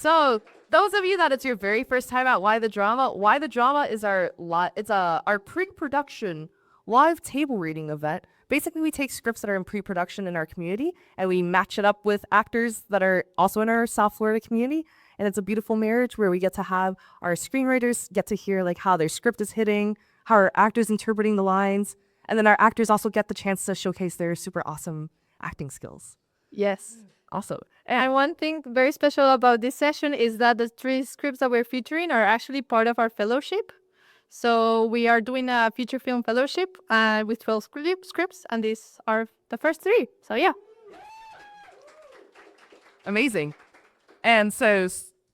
So, those of you that it's your very first time at Why the Drama, Why the Drama is our pre-production live table reading event. Basically, we take scripts that are in pre-production in our community and we match it up with actors that are also in our South Florida community. And it's a beautiful marriage where we get to have our screenwriters get to hear like how their script is hitting, how our actors interpreting the lines, and then our actors also get the chance to showcase their super awesome acting skills. Yes. Also, And one thing very special about this session is that the three scripts that we're featuring are actually part of our fellowship. So we are doing a feature film fellowship with 12 scripts, and these are the first three. So yeah. amazing. And so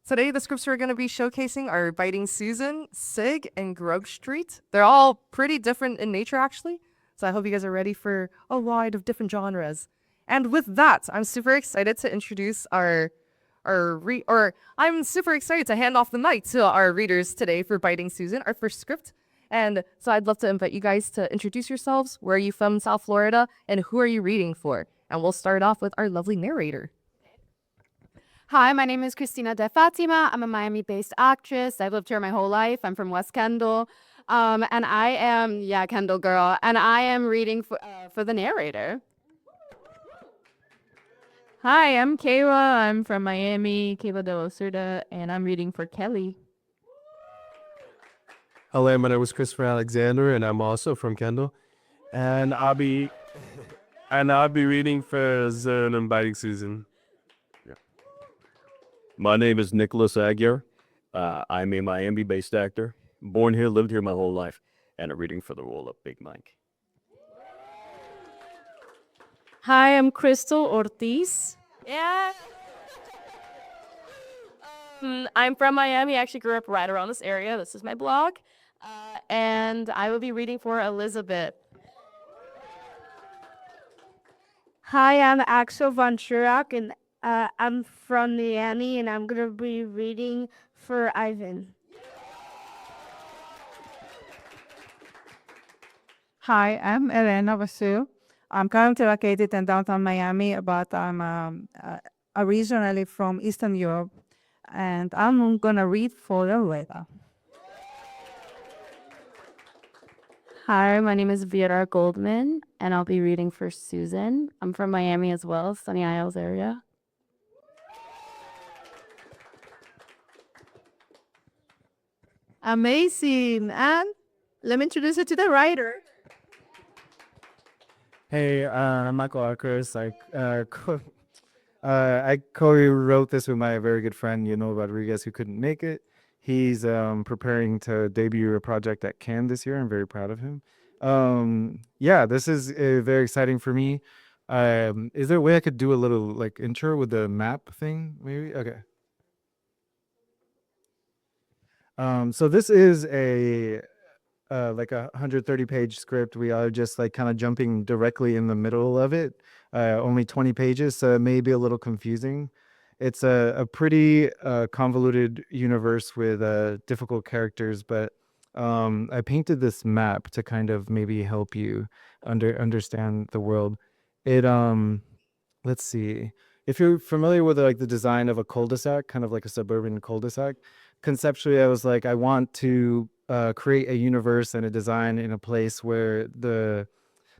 today the scripts we're going to be showcasing are Biting Susan, Sig, and Grug Street. They're all pretty different in nature, actually. So I hope you guys are ready for a wide of different genres. And with that, I'm super excited to introduce I'm super excited to hand off the mic to our readers today for Biting Susan, our first script. And so I'd love to invite you guys to introduce yourselves. Where are you from, South Florida? And who are you reading for? And we'll start off with our lovely narrator. Hi, my name is Christina De Fatima. I'm a Miami-based actress. I've lived here my whole life. I'm from West Kendall. And I am, Kendall girl. And I am reading for the narrator. Hi, I'm Kayla. I'm from Miami, Kayla de Locerda, and I'm reading for Kelly. Hello, my name is Christopher Alexander, and I'm also from Kendall. And I'll be reading for Zone and Biting Susan. My name is Nicholas Aguirre. I'm a Miami-based actor, born here, lived here my whole life, and a reading for the role of Big Mike. Hi, I'm Crystal Ortiz. Yeah. I'm from Miami. I actually grew up right around this area. This is my blog. And I will be reading for Elizabeth. Hi, I'm Axel Von Schurak, and I'm from Miami, and I'm going to be reading for Ivan. Hi, I'm Elena Vasu. I'm currently located in downtown Miami, but I'm originally from Eastern Europe, and I'm going to read for Loretta. Hi, my name is Vera Goldman, and I'll be reading for Susan. I'm from Miami as well, Sunny Isles area. Amazing. And let me introduce you to the writer. Hey, I'm Michael Arcos. I co-wrote this with my very good friend, Rodriguez, who couldn't make it. He's preparing to debut a project at Cannes this year. I'm very proud of him. This is very exciting for me. Is there a way I could do a little intro with the map thing? Maybe? Okay. So this is a 130-page script. We are just kind of jumping directly in the middle of it. Only 20 pages, so it may be a little confusing. It's a pretty convoluted universe with difficult characters, but I painted this map to kind of maybe help you understand the world. Let's see. If you're familiar with the design of a cul-de-sac, kind of like a suburban cul-de-sac, conceptually I was I want to create a universe and a design in a place where the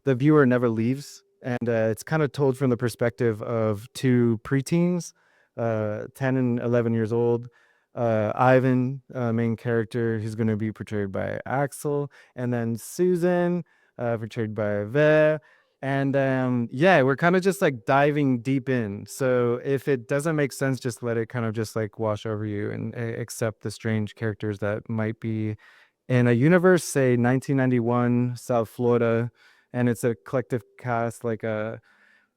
viewer never leaves, and it's kind of told from the perspective of two preteens, 10 and 11 years old. Ivan, main character, who's going to be portrayed by Axel, and then Susan, portrayed by Ver. And we're kind of just diving deep in. So if it doesn't make sense, just let it kind of just wash over you and accept the strange characters that might be in a universe, say 1991 South Florida, and it's a collective cast like a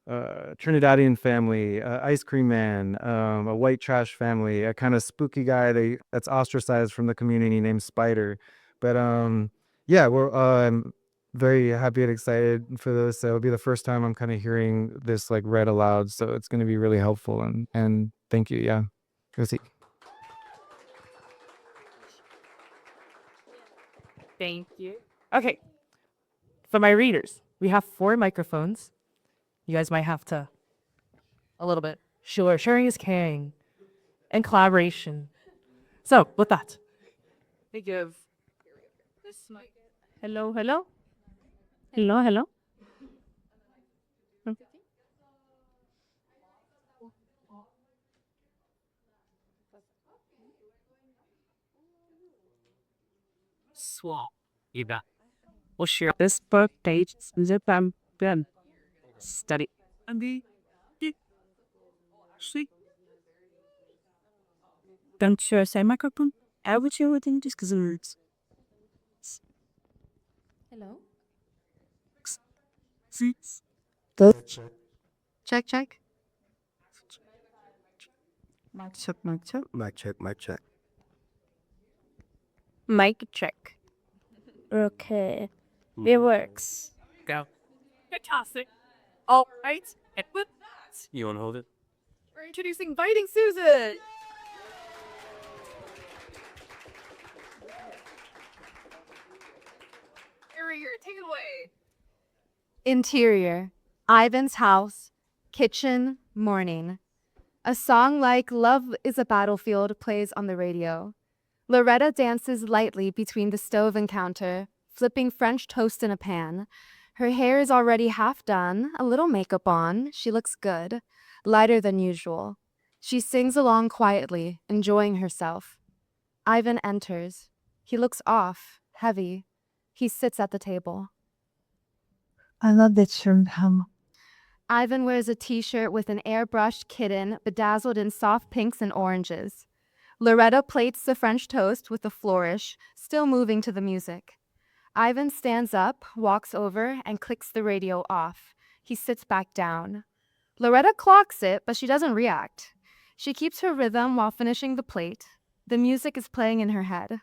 Trinidadian family, ice cream man, a white trash family, a kind of spooky guy that's ostracized from the community named Spider. But we're very happy and excited for this. It'll be the first time I'm kind of hearing this read aloud, so it's going to be really helpful. And thank you. Yeah, go see. Thank you. Okay. For my readers, we have 4 microphones. You guys might have to a little bit. Sure, sharing is caring. and collaboration. So, with that, they give. Hello, hello. Hello, hello. Swap. Ida. We'll share this book page. Zip them. Good. Study. And the. See. Don't share same microphone. I would share with you just because of words. Hello. See. Check, check. Mic check, mic check. Mic check, mic check. Mic check. Okay. It works. Go. Fantastic. All right. And with that, You want to hold it? we're introducing Biting Susan. Here, take it away. Interior. Ivan's house. Kitchen. Morning. A song like Love is a Battlefield plays on the radio. Loretta dances lightly between the stove and counter, flipping French toast in a pan. Her hair is already half done, a little makeup on. She looks good, lighter than usual. She sings along quietly, enjoying herself. Ivan enters. He looks off, heavy. He sits at the table. I love that shirt, Ivan wears a t-shirt with an airbrushed kitten bedazzled in soft pinks and oranges. Loretta plates the French toast with a flourish, still moving to the music. Ivan stands up, walks over, and clicks the radio off. He sits back down. Loretta clocks it, but she doesn't react. She keeps her rhythm while finishing the plate. The music is playing in her head.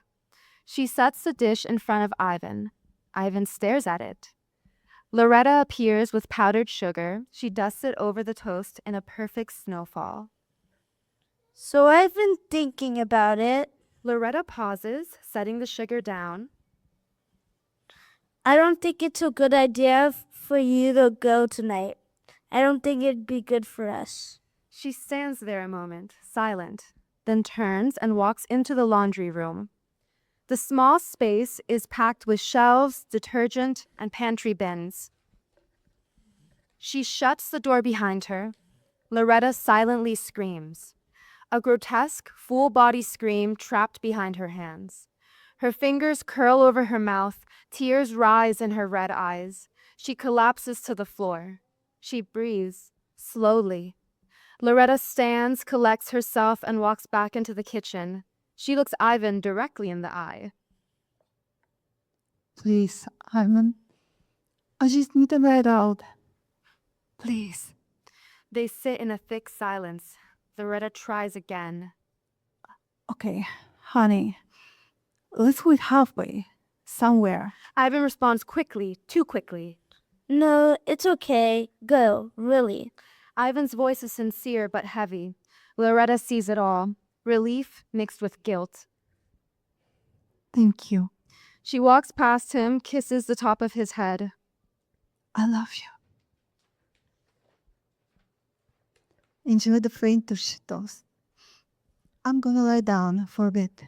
She sets the dish in front of Ivan. Ivan stares at it. Loretta appears with powdered sugar. She dusts it over the toast in a perfect snowfall. So I've been thinking about it. Loretta pauses, setting the sugar down. I don't think it's a good idea for you to go tonight. I don't think it'd be good for us. She stands there a moment, silent, then turns and walks into the laundry room. The small space is packed with shelves, detergent, and pantry bins. She shuts the door behind her. Loretta silently screams. A grotesque, full-body scream trapped behind her hands. Her fingers curl over her mouth, tears rise in her red eyes. She collapses to the floor. She breathes, slowly. Loretta stands, collects herself, and walks back into the kitchen. She looks Ivan directly in the eye. Please, Ivan. I just need to let out. Please. They sit in a thick silence. Loretta tries again. Okay, honey. Let's wait halfway. Somewhere. Ivan responds quickly, too quickly. No, it's okay. Go, really. Ivan's voice is sincere but heavy. Loretta sees it all. Relief mixed with guilt. Thank you. She walks past him, kisses the top of his head. I love you. Enjoy the French toast. I'm gonna lie down for a bit.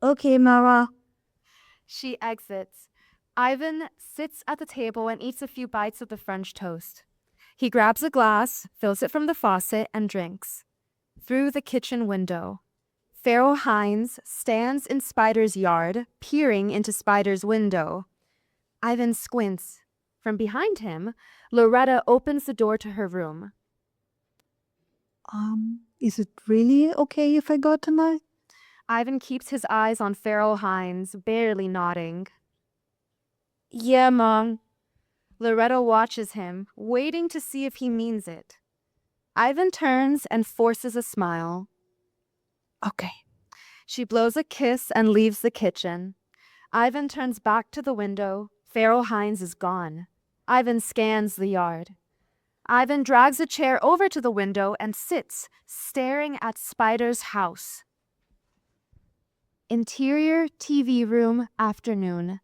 Okay, Mara. She exits. Ivan sits at the table and eats a few bites of the French toast. He grabs a glass, fills it from the faucet, and drinks. Through the kitchen window. Pharaoh Hines stands in Spider's yard, peering into Spider's window. Ivan squints. From behind him, Loretta opens the door to her room. Is it really okay if I go tonight? Ivan keeps his eyes on Pharaoh Hines, barely nodding. Yeah, Mom. Loretta watches him, waiting to see if he means it. Ivan turns and forces a smile. Okay. She blows a kiss and leaves the kitchen. Ivan turns back to the window. Pharaoh Hines is gone. Ivan scans the yard. Ivan drags a chair over to the window and sits, staring at Spider's house. Interior TV room, afternoon.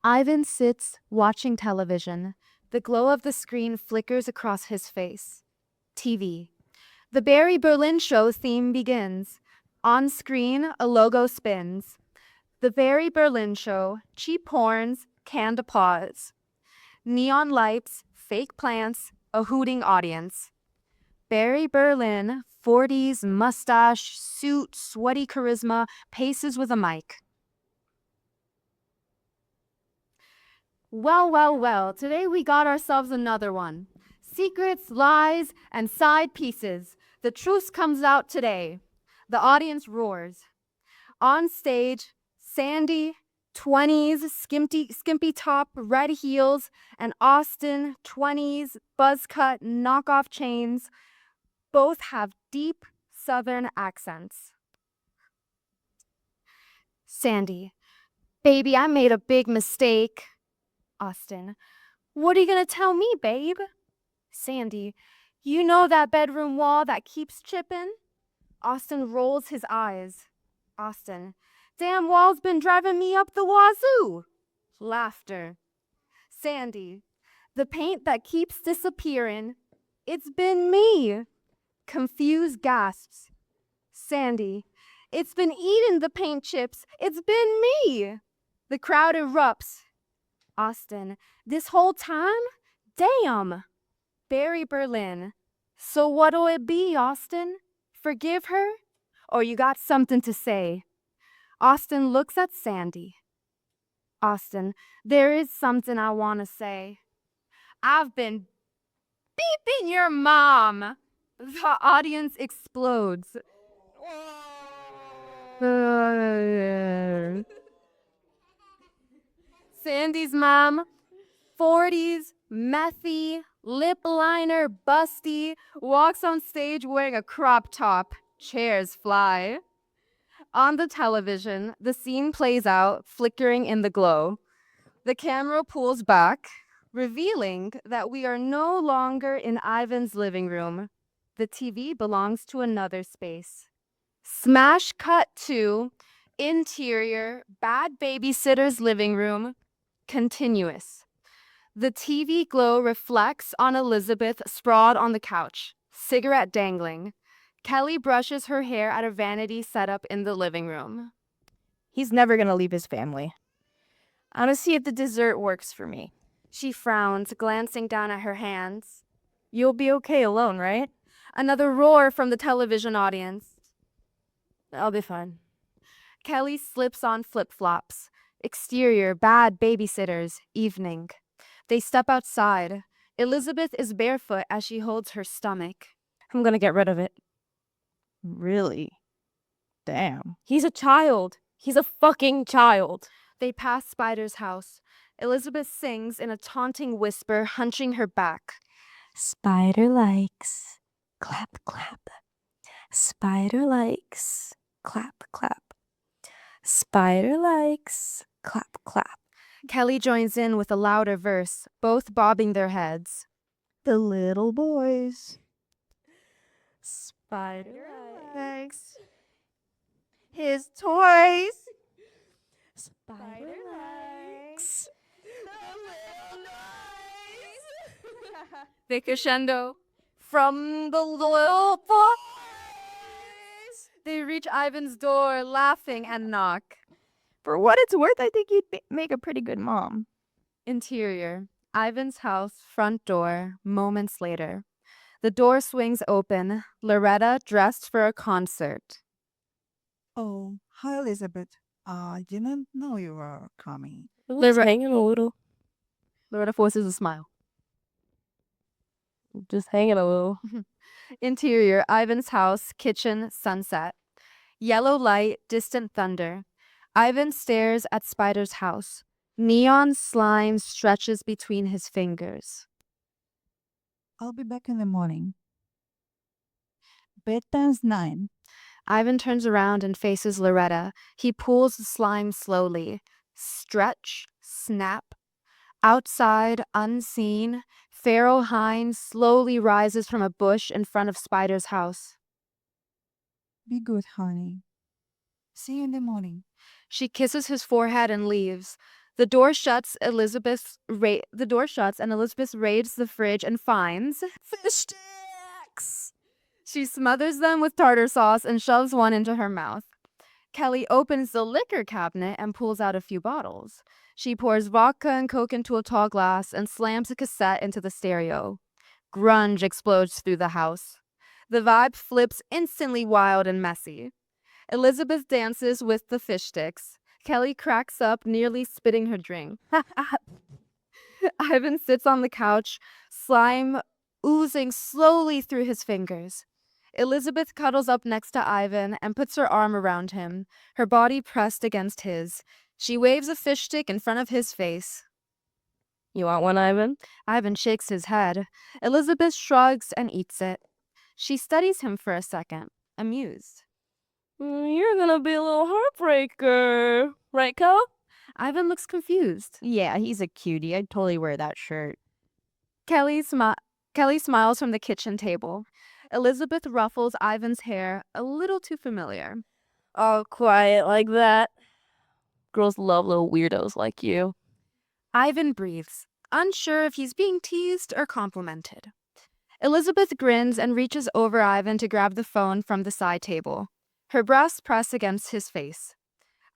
Ivan sits, watching television. The glow of the screen flickers across his face. TV. The Barry Berlin Show theme begins. On screen, a logo spins. The Barry Berlin Show, cheap horns, canned applause. Neon lights, fake plants, a hooting audience. Barry Berlin, 40s, mustache, suit, sweaty charisma, paces with a mic. Well, well, well, today we got ourselves another one. Secrets, lies, and side pieces. The truth comes out today. The audience roars. On stage, Sandy, 20s, skimpy top, red heels, and Austin, 20s, buzz cut, knockoff chains. Both have deep Southern accents. Sandy, baby, I made a big mistake. Austin, what are you gonna tell me, babe? Sandy, you know that bedroom wall that keeps chipping? Austin rolls his eyes. Austin, damn wall's been driving me up the wazoo. Laughter. Sandy, the paint that keeps disappearing. It's been me. Confused gasps. Sandy, it's been eating the paint chips. It's been me. The crowd erupts. Austin, this whole time? Damn. Barry Berlin, so what'll it be, Austin? Forgive her? Or you got something to say? Austin looks at Sandy. Austin, there is something I want to say. I've been beeping your mom. The audience explodes. Sandy's mom, 40s, methy, lip liner, busty, walks on stage wearing a crop top. Chairs fly. On the television, the scene plays out, flickering in the glow. The camera pulls back, revealing that we are no longer in Ivan's living room. The TV belongs to another space. Smash cut to interior, bad babysitter's living room, continuous. The TV glow reflects on Elizabeth sprawled on the couch, cigarette dangling. Kelly brushes her hair at a vanity set up in the living room. He's never gonna leave his family. I wanna see if the dessert works for me. She frowns, glancing down at her hands. You'll be okay alone, right? Another roar from the television audience. I'll be fine. Kelly slips on flip-flops. Exterior, bad babysitters, evening. They step outside. Elizabeth is barefoot as she holds her stomach. I'm gonna get rid of it. Really? Damn. He's a child. He's a fucking child. They pass Spider's house. Elizabeth sings in a taunting whisper, hunching her back. Spider likes. Clap, clap. Spider likes. Clap, clap. Spider likes. Clap, clap. Kelly joins in with a louder verse, both bobbing their heads. The little boys. Spider Likes his toys. Spider likes. They crescendo. From the little boys. They reach Ivan's door, laughing, and knock. For what it's worth, I think you'd make a pretty good mom. Interior. Ivan's house, front door, moments later. The door swings open. Loretta dressed for a concert. Oh, hi, Elizabeth. I didn't know you were coming. Just hanging a little. Loretta forces a smile. Just hanging a little. Interior. Ivan's house, kitchen, sunset. Yellow light, distant thunder. Ivan stares at Spider's house. Neon slime stretches between his fingers. I'll be back in the morning. Bedtime's 9. Ivan turns around and faces Loretta. He pulls the slime slowly. Stretch, snap. Outside, unseen, Pharaoh Hines slowly rises from a bush in front of Spider's house. Be good, honey. See you in the morning. She kisses his forehead and leaves. The door shuts. Elizabeth raids the fridge and finds fish sticks. She smothers them with tartar sauce and shoves one into her mouth. Kelly opens the liquor cabinet and pulls out a few bottles. She pours vodka and Coke into a tall glass and slams a cassette into the stereo. Grunge explodes through the house. The vibe flips instantly wild and messy. Elizabeth dances with the fish sticks. Kelly cracks up, nearly spitting her drink. Ivan sits on the couch, slime oozing slowly through his fingers. Elizabeth cuddles up next to Ivan and puts her arm around him, her body pressed against his. She waves a fish stick in front of his face. You want one, Ivan? Ivan shakes his head. Elizabeth shrugs and eats it. She studies him for a second, amused. You're gonna be a little heartbreaker, right, Kel? Ivan looks confused. Yeah, he's a cutie. I'd totally wear that shirt. Kelly smiles from the kitchen table. Elizabeth ruffles Ivan's hair, a little too familiar. All quiet like that. Girls love little weirdos like you. Ivan breathes, unsure if he's being teased or complimented. Elizabeth grins and reaches over Ivan to grab the phone from the side table. Her breasts press against his face.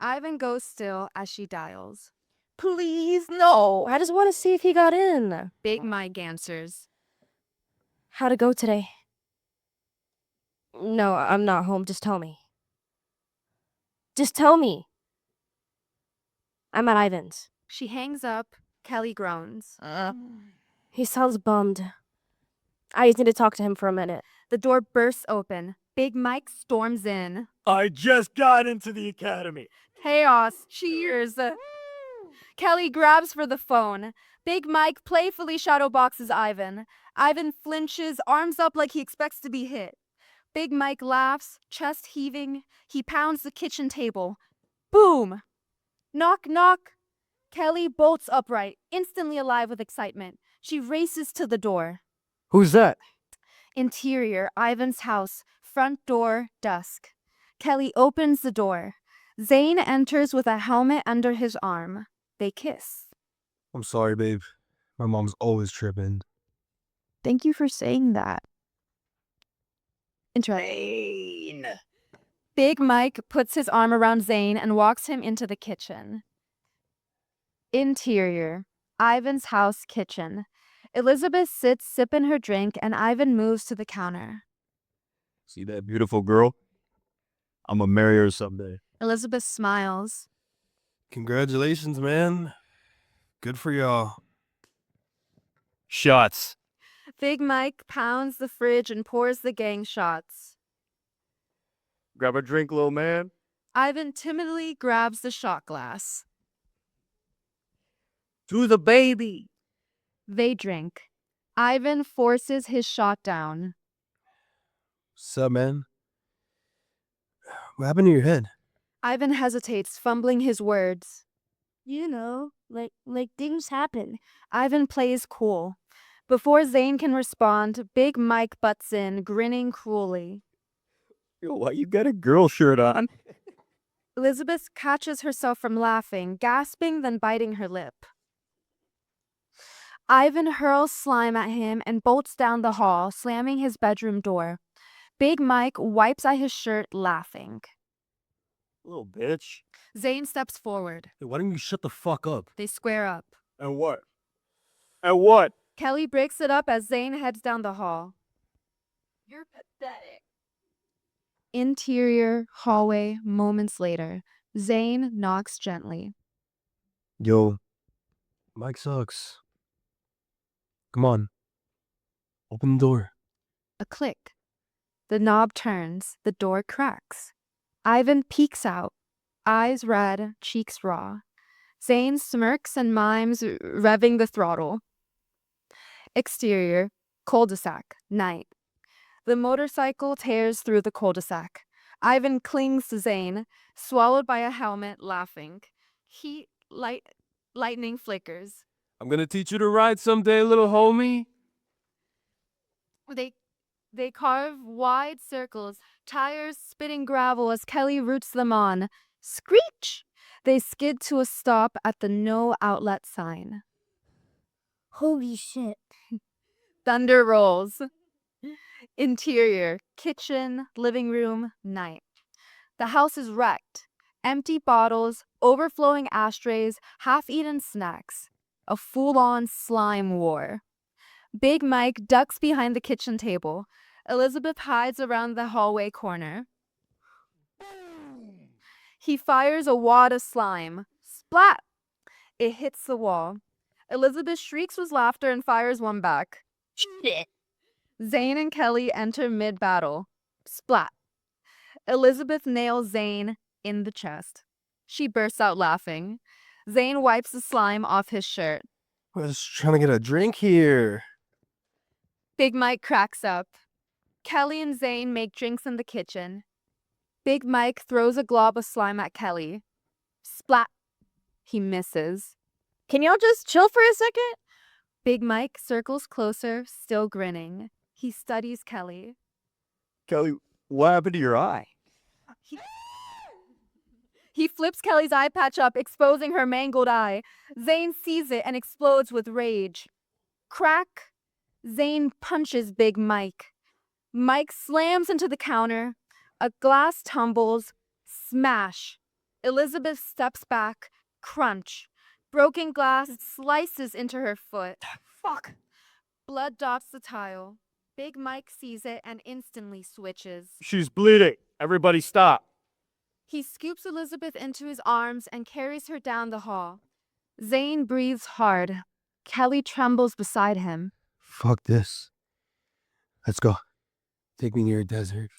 Ivan goes still as she dials. Please, no. I just want to see if he got in. Big Mike answers. How'd it go today? No, I'm not home. Just tell me. Just tell me. I'm at Ivan's. She hangs up. Kelly groans. He sounds bummed. I just need to talk to him for a minute. The door bursts open. Big Mike storms in. I just got into the academy. Chaos. Cheers. Kelly grabs for the phone. Big Mike playfully shadowboxes Ivan. Ivan flinches, arms up like he expects to be hit. Big Mike laughs, chest heaving. He pounds the kitchen table. Boom! Knock, knock. Kelly bolts upright, instantly alive with excitement. She races to the door. Who's that? Interior, Ivan's house. Front door, dusk. Kelly opens the door. Zane enters with a helmet under his arm. They kiss. I'm sorry, babe. My mom's always tripping. Thank you for saying that. Interesting. Big Mike puts his arm around Zane and walks him into the kitchen. Interior, Ivan's house kitchen. Elizabeth sits sipping her drink and Ivan moves to the counter. See that beautiful girl? I'm gonna marry her someday. Elizabeth smiles. Congratulations, man. Good for y'all. Shots. Big Mike pounds the fridge and pours the gang shots. Grab a drink, little man. Ivan timidly grabs the shot glass. To the baby. They drink. Ivan forces his shot down. Sup, man? What happened to your head? Ivan hesitates, fumbling his words. You know, like things happen. Ivan plays cool. Before Zane can respond, Big Mike butts in, grinning cruelly. Yo, why you got a girl shirt on? Elizabeth catches herself from laughing, gasping, then biting her lip. Ivan hurls slime at him and bolts down the hall, slamming his bedroom door. Big Mike wipes at his shirt, laughing. Little bitch. Zane steps forward. Hey, why don't you shut the fuck up? They square up. And what? And what? Kelly breaks it up as Zane heads down the hall. You're pathetic. Interior, hallway, moments later. Zane knocks gently. Yo, Mike sucks. Come on. Open the door. A click. The knob turns. The door cracks. Ivan peeks out. Eyes red, cheeks raw. Zane smirks and mimes, revving the throttle. Exterior, cul-de-sac, night. The motorcycle tears through the cul-de-sac. Ivan clings to Zane, swallowed by a helmet, laughing. Lightning flickers. I'm gonna teach you to ride someday, little homie. They carve wide circles, tires spitting gravel as Kelly roots them on. Screech! They skid to a stop at the no outlet sign. Holy shit. Thunder rolls. Interior, kitchen, living room, night. The house is wrecked. Empty bottles, overflowing ashtrays, half-eaten snacks. A full-on slime war. Big Mike ducks behind the kitchen table. Elizabeth hides around the hallway corner. He fires a wad of slime. Splat! It hits the wall. Elizabeth shrieks with laughter and fires one back. Shit! Zane and Kelly enter mid-battle. Splat! Elizabeth nails Zane in the chest. She bursts out laughing. Zane wipes the slime off his shirt. I was trying to get a drink here. Big Mike cracks up. Kelly and Zane make drinks in the kitchen. Big Mike throws a glob of slime at Kelly. Splat! He misses. Can y'all just chill for a second? Big Mike circles closer, still grinning. He studies Kelly. Kelly, what happened to your eye? He flips Kelly's eye patch up, exposing her mangled eye. Zane sees it and explodes with rage. Crack! Zane punches Big Mike. Mike slams into the counter. A glass tumbles. Smash! Elizabeth steps back. Crunch! Broken glass slices into her foot. Fuck! Blood dots the tile. Big Mike sees it and instantly switches. She's bleeding. Everybody stop. He scoops Elizabeth into his arms and carries her down the hall. Zane breathes hard. Kelly trembles beside him. Fuck this. Let's go. Take me near a desert.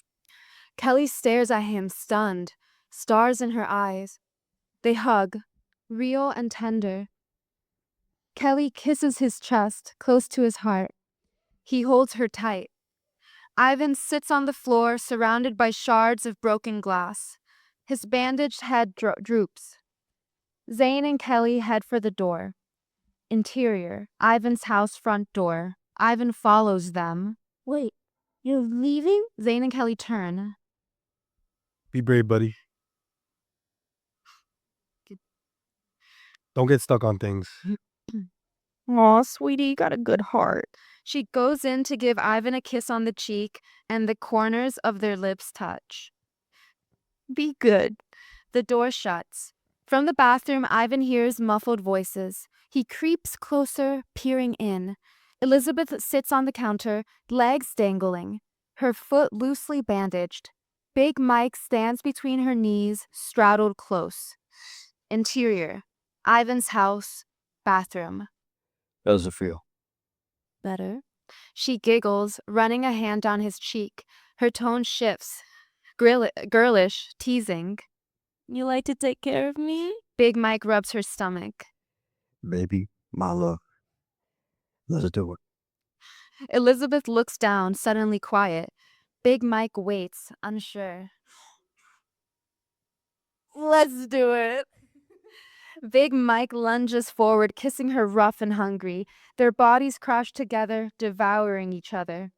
Kelly stares at him, stunned, stars in her eyes. They hug, real and tender. Kelly kisses his chest, close to his heart. He holds her tight. Ivan sits on the floor, surrounded by shards of broken glass. His bandaged head droops. Zane and Kelly head for the door. Interior, Ivan's house front door. Ivan follows them. Wait, you're leaving? Zane and Kelly turn. Be brave, buddy. Don't get stuck on things. Aw, sweetie, you got a good heart. She goes in to give Ivan a kiss on the cheek, and the corners of their lips touch. Be good. The door shuts. From the bathroom, Ivan hears muffled voices. He creeps closer, peering in. Elizabeth sits on the counter, legs dangling, her foot loosely bandaged. Big Mike stands between her knees, straddled close. Interior, Ivan's house, bathroom. How does it feel? Better. She giggles, running a hand down his cheek. Her tone shifts. Girlish, teasing. You like to take care of me? Big Mike rubs her stomach. Baby, my love. Let's do it. Elizabeth looks down, suddenly quiet. Big Mike waits, unsure. Let's do it. Big Mike lunges forward, kissing her rough and hungry. Their bodies crash together, devouring each other.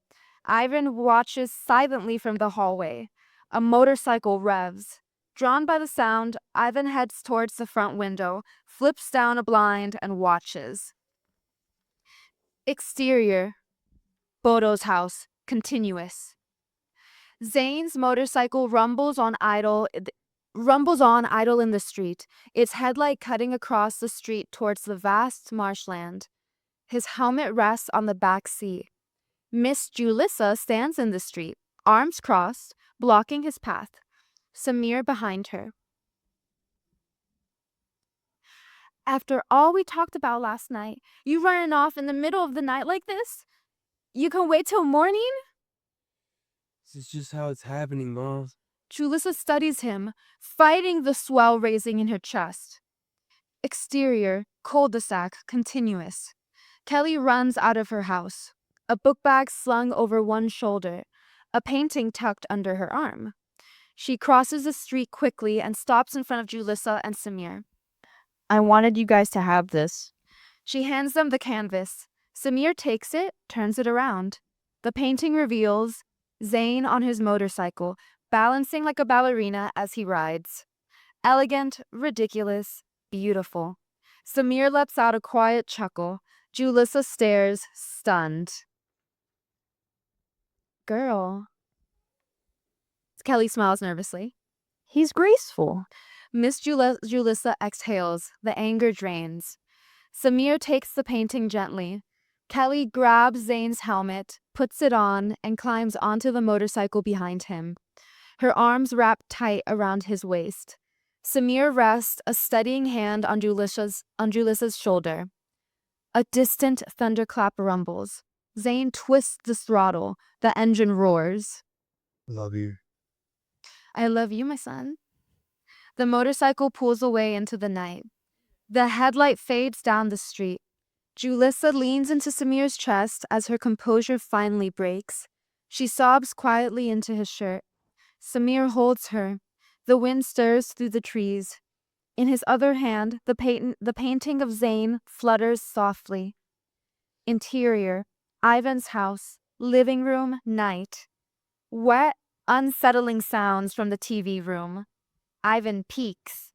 Ivan watches silently from the hallway. A motorcycle revs. Drawn by the sound, Ivan heads towards the front window, flips down a blind, and watches. Exterior, Bodo's house, continuous. Zane's motorcycle rumbles on idle in the street, its headlight cutting across the street towards the vast marshland. His helmet rests on the back seat. Miss Julissa stands in the street, arms crossed, blocking his path. Samir behind her. After all we talked about last night, you running off in the middle of the night like this? You can wait till morning? This is just how it's happening, Mom. Julissa studies him, fighting the swell raising in her chest. Exterior, cul-de-sac, continuous. Kelly runs out of her house. A book bag slung over one shoulder, a painting tucked under her arm. She crosses the street quickly and stops in front of Julissa and Samir. I wanted you guys to have this. She hands them the canvas. Samir takes it, turns it around. The painting reveals Zane on his motorcycle, balancing like a ballerina as he rides. Elegant, ridiculous, beautiful. Samir lets out a quiet chuckle. Julissa stares, stunned. girl. Kelly smiles nervously. He's graceful. Miss Julissa exhales. The anger drains. Samir takes the painting gently. Kelly grabs Zane's helmet, puts it on, and climbs onto the motorcycle behind him. Her arms wrapped tight around his waist. Samir rests a steadying hand on Julissa's shoulder. A distant thunderclap rumbles. Zane twists the throttle. The engine roars. Love you. I love you, my son. The motorcycle pulls away into the night. The headlight fades down the street. Julissa leans into Samir's chest as her composure finally breaks. She sobs quietly into his shirt. Samir holds her. The wind stirs through the trees. In his other hand, the painting of Zane flutters softly. Interior, Ivan's house, living room, night. Wet, unsettling sounds from the TV room. Ivan peeks.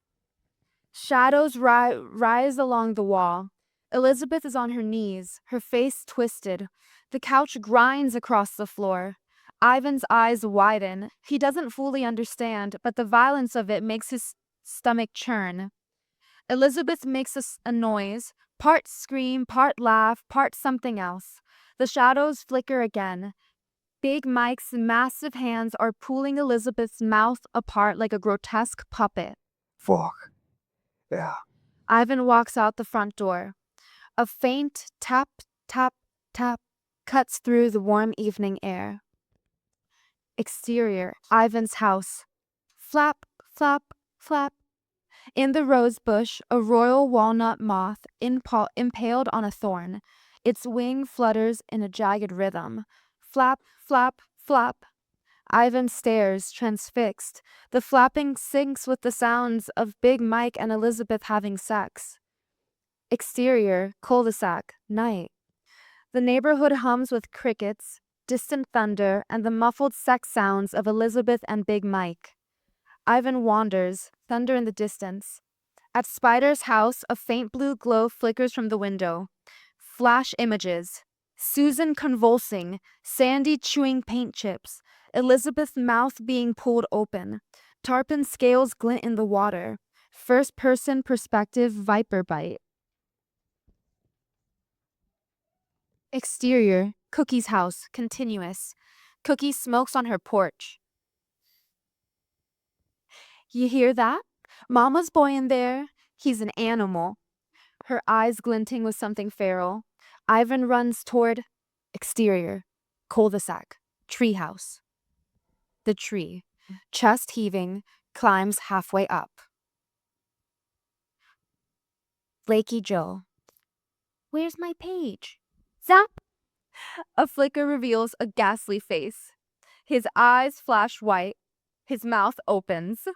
Shadows rise along the wall. Elizabeth is on her knees, her face twisted. The couch grinds across the floor. Ivan's eyes widen. He doesn't fully understand, but the violence of it makes his stomach churn. Elizabeth makes a noise, part scream, part laugh, part something else. The shadows flicker again. Big Mike's massive hands are pulling Elizabeth's mouth apart like a grotesque puppet. Fuck. Yeah. Ivan walks out the front door. A faint tap, tap, tap cuts through the warm evening air. Exterior, Ivan's house. Flap, flap, flap. In the rose bush, a royal walnut moth impaled on a thorn. Its wing flutters in a jagged rhythm. Flap, flap, flap. Ivan stares, transfixed. The flapping syncs with the sounds of Big Mike and Elizabeth having sex. Exterior, cul-de-sac, night. The neighborhood hums with crickets, distant thunder, and the muffled sex sounds of Elizabeth and Big Mike. Ivan wanders, thunder in the distance. At Spider's house, a faint blue glow flickers from the window. Flash images. Susan convulsing, Sandy chewing paint chips, Elizabeth's mouth being pulled open. Tarpon scales glint in the water. First-person perspective viper bite. Exterior, Cookie's house, continuous. Cookie smokes on her porch. You hear that? Mama's boy in there. He's an animal. Her eyes glinting with something feral. Ivan runs toward exterior, cul-de-sac, treehouse. The tree, chest heaving, climbs halfway up. Flaky Joe. Where's my page? Zap! A flicker reveals a ghastly face. His eyes flash white. His mouth opens.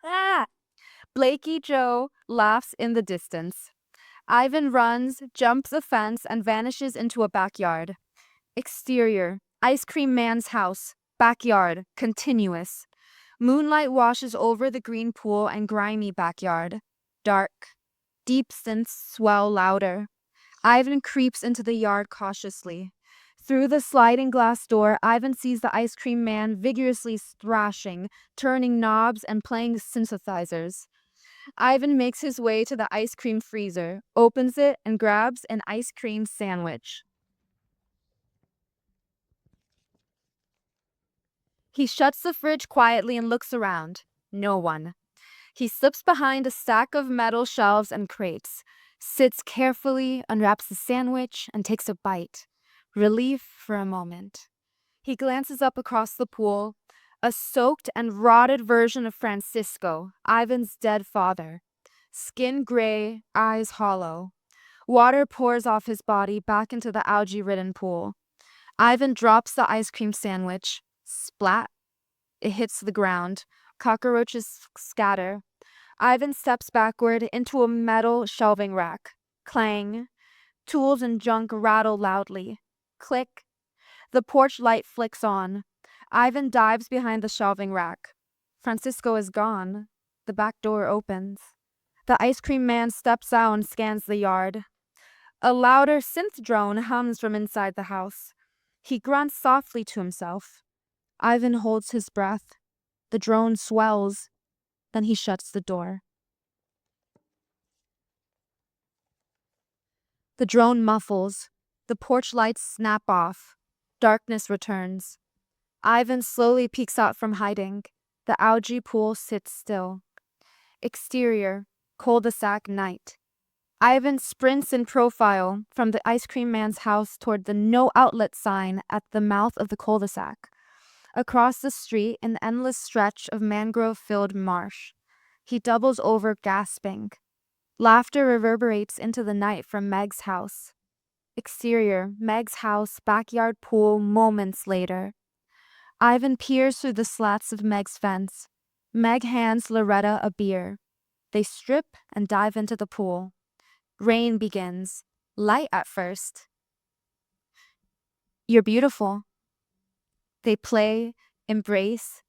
Ah! Blakey Joe laughs in the distance. Ivan runs, jumps a fence, and vanishes into a backyard. Exterior, ice cream man's house. Backyard, continuous. Moonlight washes over the green pool and grimy backyard. Dark. Deep synths swell louder. Ivan creeps into the yard cautiously. Through the sliding glass door, Ivan sees the ice cream man vigorously thrashing, turning knobs, and playing synthesizers. Ivan makes his way to the ice cream freezer, opens it, and grabs an ice cream sandwich. He shuts the fridge quietly and looks around. No one. He slips behind a stack of metal shelves and crates, sits carefully, unwraps the sandwich, and takes a bite. Relief for a moment. He glances up across the pool. A soaked and rotted version of Francisco, Ivan's dead father. Skin gray, eyes hollow. Water pours off his body back into the algae-ridden pool. Ivan drops the ice cream sandwich. Splat. It hits the ground. Cockroaches scatter. Ivan steps backward into a metal shelving rack. Clang. Tools and junk rattle loudly. Click. The porch light flicks on. Ivan dives behind the shelving rack. Francisco is gone. The back door opens. The ice cream man steps out and scans the yard. A louder synth drone hums from inside the house. He grunts softly to himself. Ivan holds his breath. The drone swells. Then he shuts the door. The drone muffles. The porch lights snap off. Darkness returns. Ivan slowly peeks out from hiding. The algae pool sits still. Exterior, cul-de-sac night. Ivan sprints in profile from the ice cream man's house toward the no outlet sign at the mouth of the cul-de-sac. Across the street, an endless stretch of mangrove-filled marsh. He doubles over, gasping. Laughter reverberates into the night from Meg's house. Exterior, Meg's house, backyard pool, moments later. Ivan peers through the slats of Meg's fence. Meg hands Loretta a beer. They strip and dive into the pool. Rain begins, light at first. You're beautiful. They play, embrace.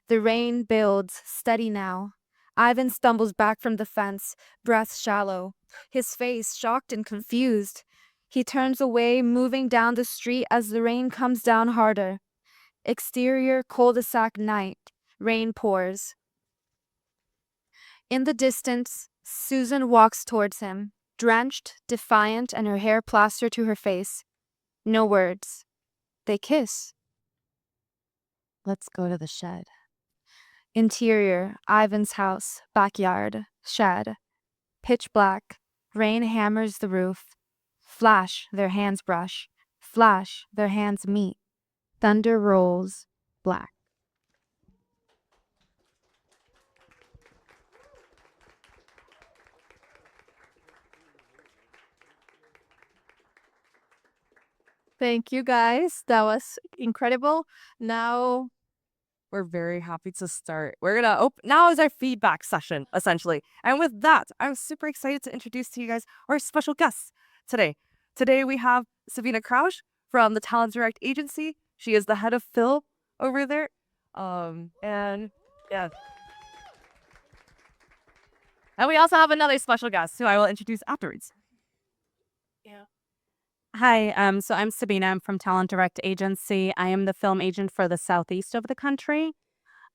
The rain builds, steady now. Ivan stumbles back from the fence, breath shallow, his face shocked and confused. He turns away, moving down the street as the rain comes down harder. Exterior cul-de-sac night. Rain pours. In the distance, Susan walks towards him, drenched, defiant, and her hair plastered to her face. No words. They kiss. Let's go to the shed. Interior, Ivan's house, backyard, shed. Pitch black. Rain hammers the roof. Flash, their hands brush. Flash, their hands meet. Thunder rolls, black. Thank you, guys. That was incredible. Now, We're very happy to start. We're gonna now is our feedback session, essentially. And with that, I'm super excited to introduce to you guys our special guests today. Today we have Savina Krausch from the Talent Direct Agency. She is the head of film over there. And yeah. And we also have another special guest who I will introduce afterwards. Hi, so I'm Sabina. I'm from Talent Direct Agency. I am the film agent for the southeast of the country.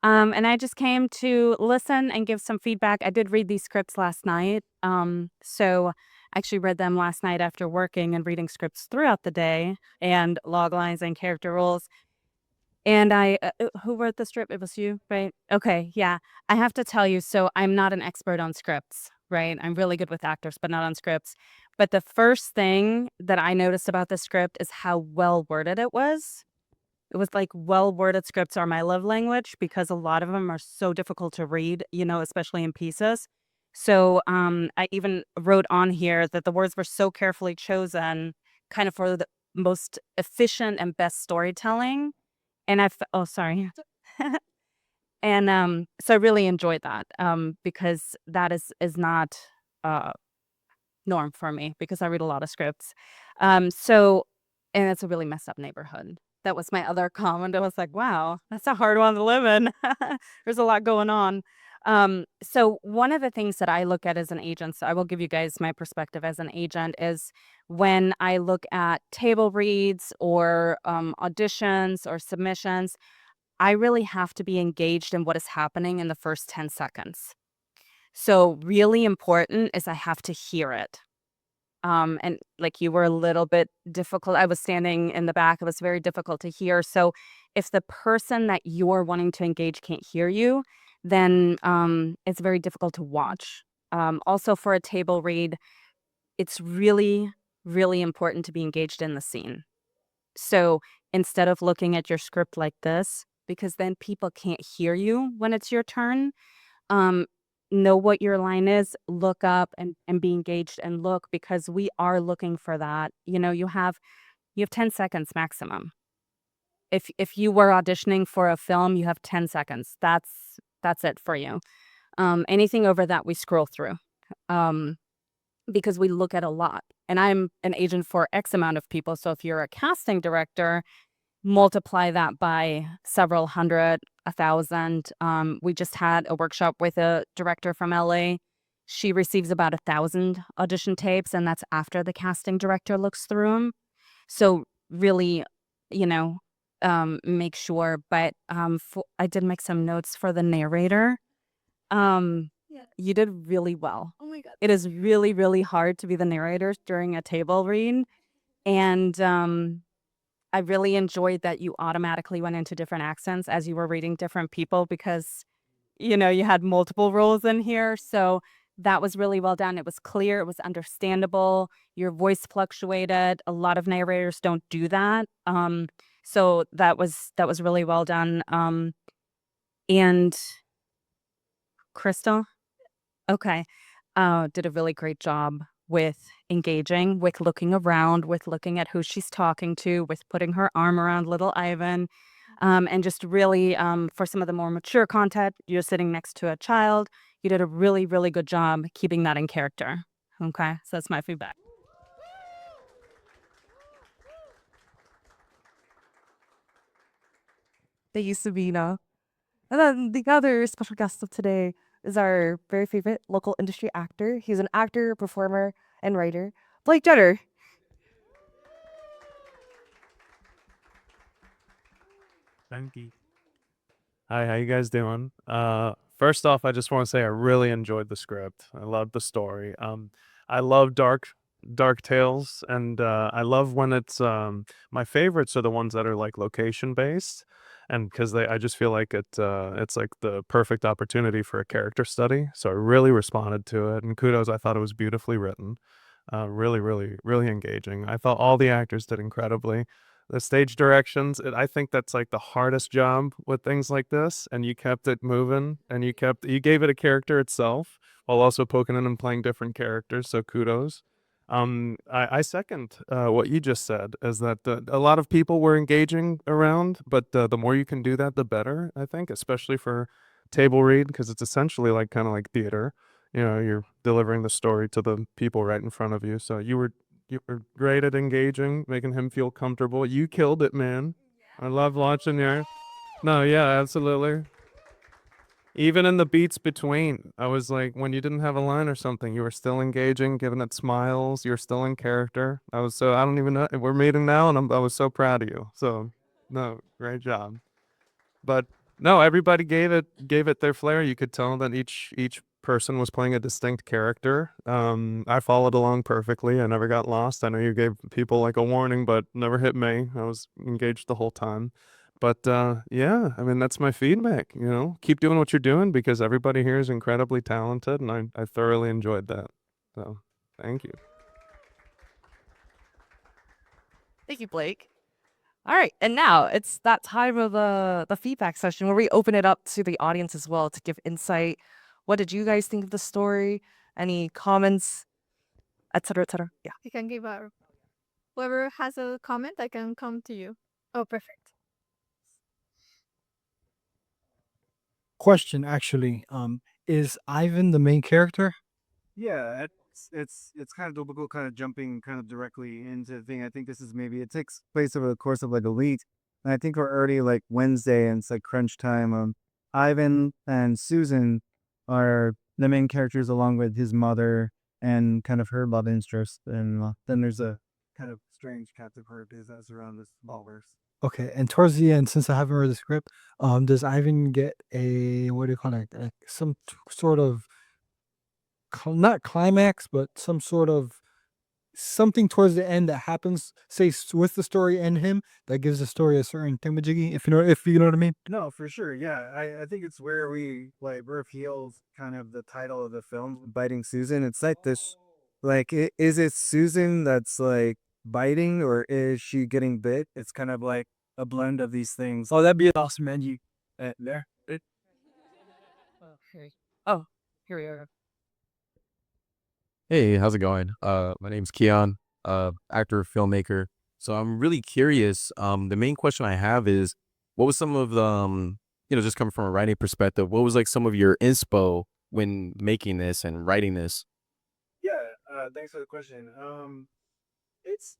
And I just came to listen and give some feedback. I did read these scripts last night. So I actually read them last night after working and reading scripts throughout the day and log lines and character roles. And who wrote the script? It was you, right? Okay, yeah. I have to tell you, so I'm not an expert on scripts, right? I'm really good with actors, but not on scripts. But the first thing that I noticed about the script is how well worded it was. It was like well worded scripts are my love language because a lot of them are so difficult to read, especially in pieces. So I even wrote on here that the words were so carefully chosen kind of for the most efficient and best storytelling. And sorry. And so I really enjoyed that because that is not norm for me because I read a lot of scripts. And it's a really messed up neighborhood. That was my other comment. I was like, wow, that's a hard one to live in. There's a lot going on. So one of the things that I look at as an agent, so I will give you guys my perspective as an agent, is when I look at table reads or auditions or submissions, I really have to be engaged in what is happening in the first 10 seconds. So really important is I have to hear it. And like you were a little bit difficult. I was standing in the back. It was very difficult to hear. So if the person that you're wanting to engage can't hear you, then it's very difficult to watch. Also for a table read, it's really, really important to be engaged in the scene. So instead of looking at your script like this, because then people can't hear you when it's your turn, know what your line is, look up and be engaged and look, because we are looking for that. You have 10 seconds maximum. If you were auditioning for a film, you have 10 seconds. That's it for you. Anything over that, we scroll through because we look at a lot. And I'm an agent for X amount of people. So if you're a casting director, multiply that by several hundred, 1,000. We just had a workshop with a director from LA. She receives about 1,000 audition tapes, and that's after the casting director looks through them. So really you know, make sure. But I did make some notes for the narrator. You did really well. Oh my god. It is really, really hard to be the narrator during a table read. And I really enjoyed that you automatically went into different accents as you were reading different people because, you had multiple roles in here. So that was really well done. It was clear, it was understandable. Your voice fluctuated. A lot of narrators don't do that. So that was really well done. And Crystal, okay, did a really great job with engaging, with looking around, with looking at who she's talking to, with putting her arm around little Ivan. And just really, for some of the more mature content, you're sitting next to a child. You did a really, really good job keeping that in character. Okay, so that's my feedback. Thank you, Sabina. And then the other special guest of today is our very favorite local industry actor. He's an actor, performer, and writer, Blake Jenner. Thank you. Hi, how you guys doing? First off, I just want to say I really enjoyed the script. I loved the story. I love dark tales, and I love when it's my favorites are the ones that are like location based, and because I just feel like it's like the perfect opportunity for a character study. So I really responded to it, and kudos. I thought it was beautifully written, really, really, really engaging. I thought all the actors did incredibly. The stage directions, I think that's like the hardest job with things like this, and you kept it moving, and you gave it a character itself while also poking in and playing different characters. So kudos. I second what you just said, is that a lot of people were engaging around, but the more you can do that, the better. I think, especially for table read, because it's essentially like kind of like theater. You're delivering the story to the people right in front of you. So you were great at engaging, making him feel comfortable. You killed it, man. I love watching your. No, yeah, absolutely. Even in the beats between, I was like, when you didn't have a line or something, you were still engaging, giving it smiles. You're still in character. I don't even know. We're meeting now, and I was so proud of you. So, no, great job. But no, everybody gave it their flair. You could tell that each person was playing a distinct character. I followed along perfectly. I never got lost. I know you gave people like a warning, but never hit me. I was engaged the whole time. But yeah, I mean that's my feedback. Keep doing what you're doing because everybody here is incredibly talented, and I thoroughly enjoyed that. So thank you. Thank you, Blake. All right, and now it's that time of the feedback session where we open it up to the audience as well to give insight. What did you guys think of the story? Any comments, etc., etc.? Yeah. I can give a whoever has a comment, I can come to you. Oh, perfect. Question actually, is Ivan the main character? Yeah, it's kind of difficult, kind of jumping kind of directly into the thing. I think this is maybe it takes place over the course of like a week, and I think we're already like Wednesday, and it's like crunch time. Ivan and Susan are the main characters, along with his mother and kind of her love interest, and then there's a kind of strange captive heart that's around this ballverse. Okay, and towards the end, since I haven't read the script, does Ivan get a what do you call it? Some sort of not climax, but some sort of something towards the end that happens, say with the story and him, that gives the story a certain thingamajiggy, if you know what I mean. No, for sure. Yeah, I think it's where we like reveals kind of the title of the film, Biting Susan. It's like this, like, is it Susan that's like biting, or is she getting bit? It's kind of like a blend of these things. Oh, that'd be awesome, man. You There. Oh, here we are. Hey, how's it going? My name's Keon, actor, filmmaker. So I'm really curious. The main question I have is, what was some of the, just coming from a writing perspective, what was like some of your inspo when making this and writing this? Yeah, thanks for the question. It's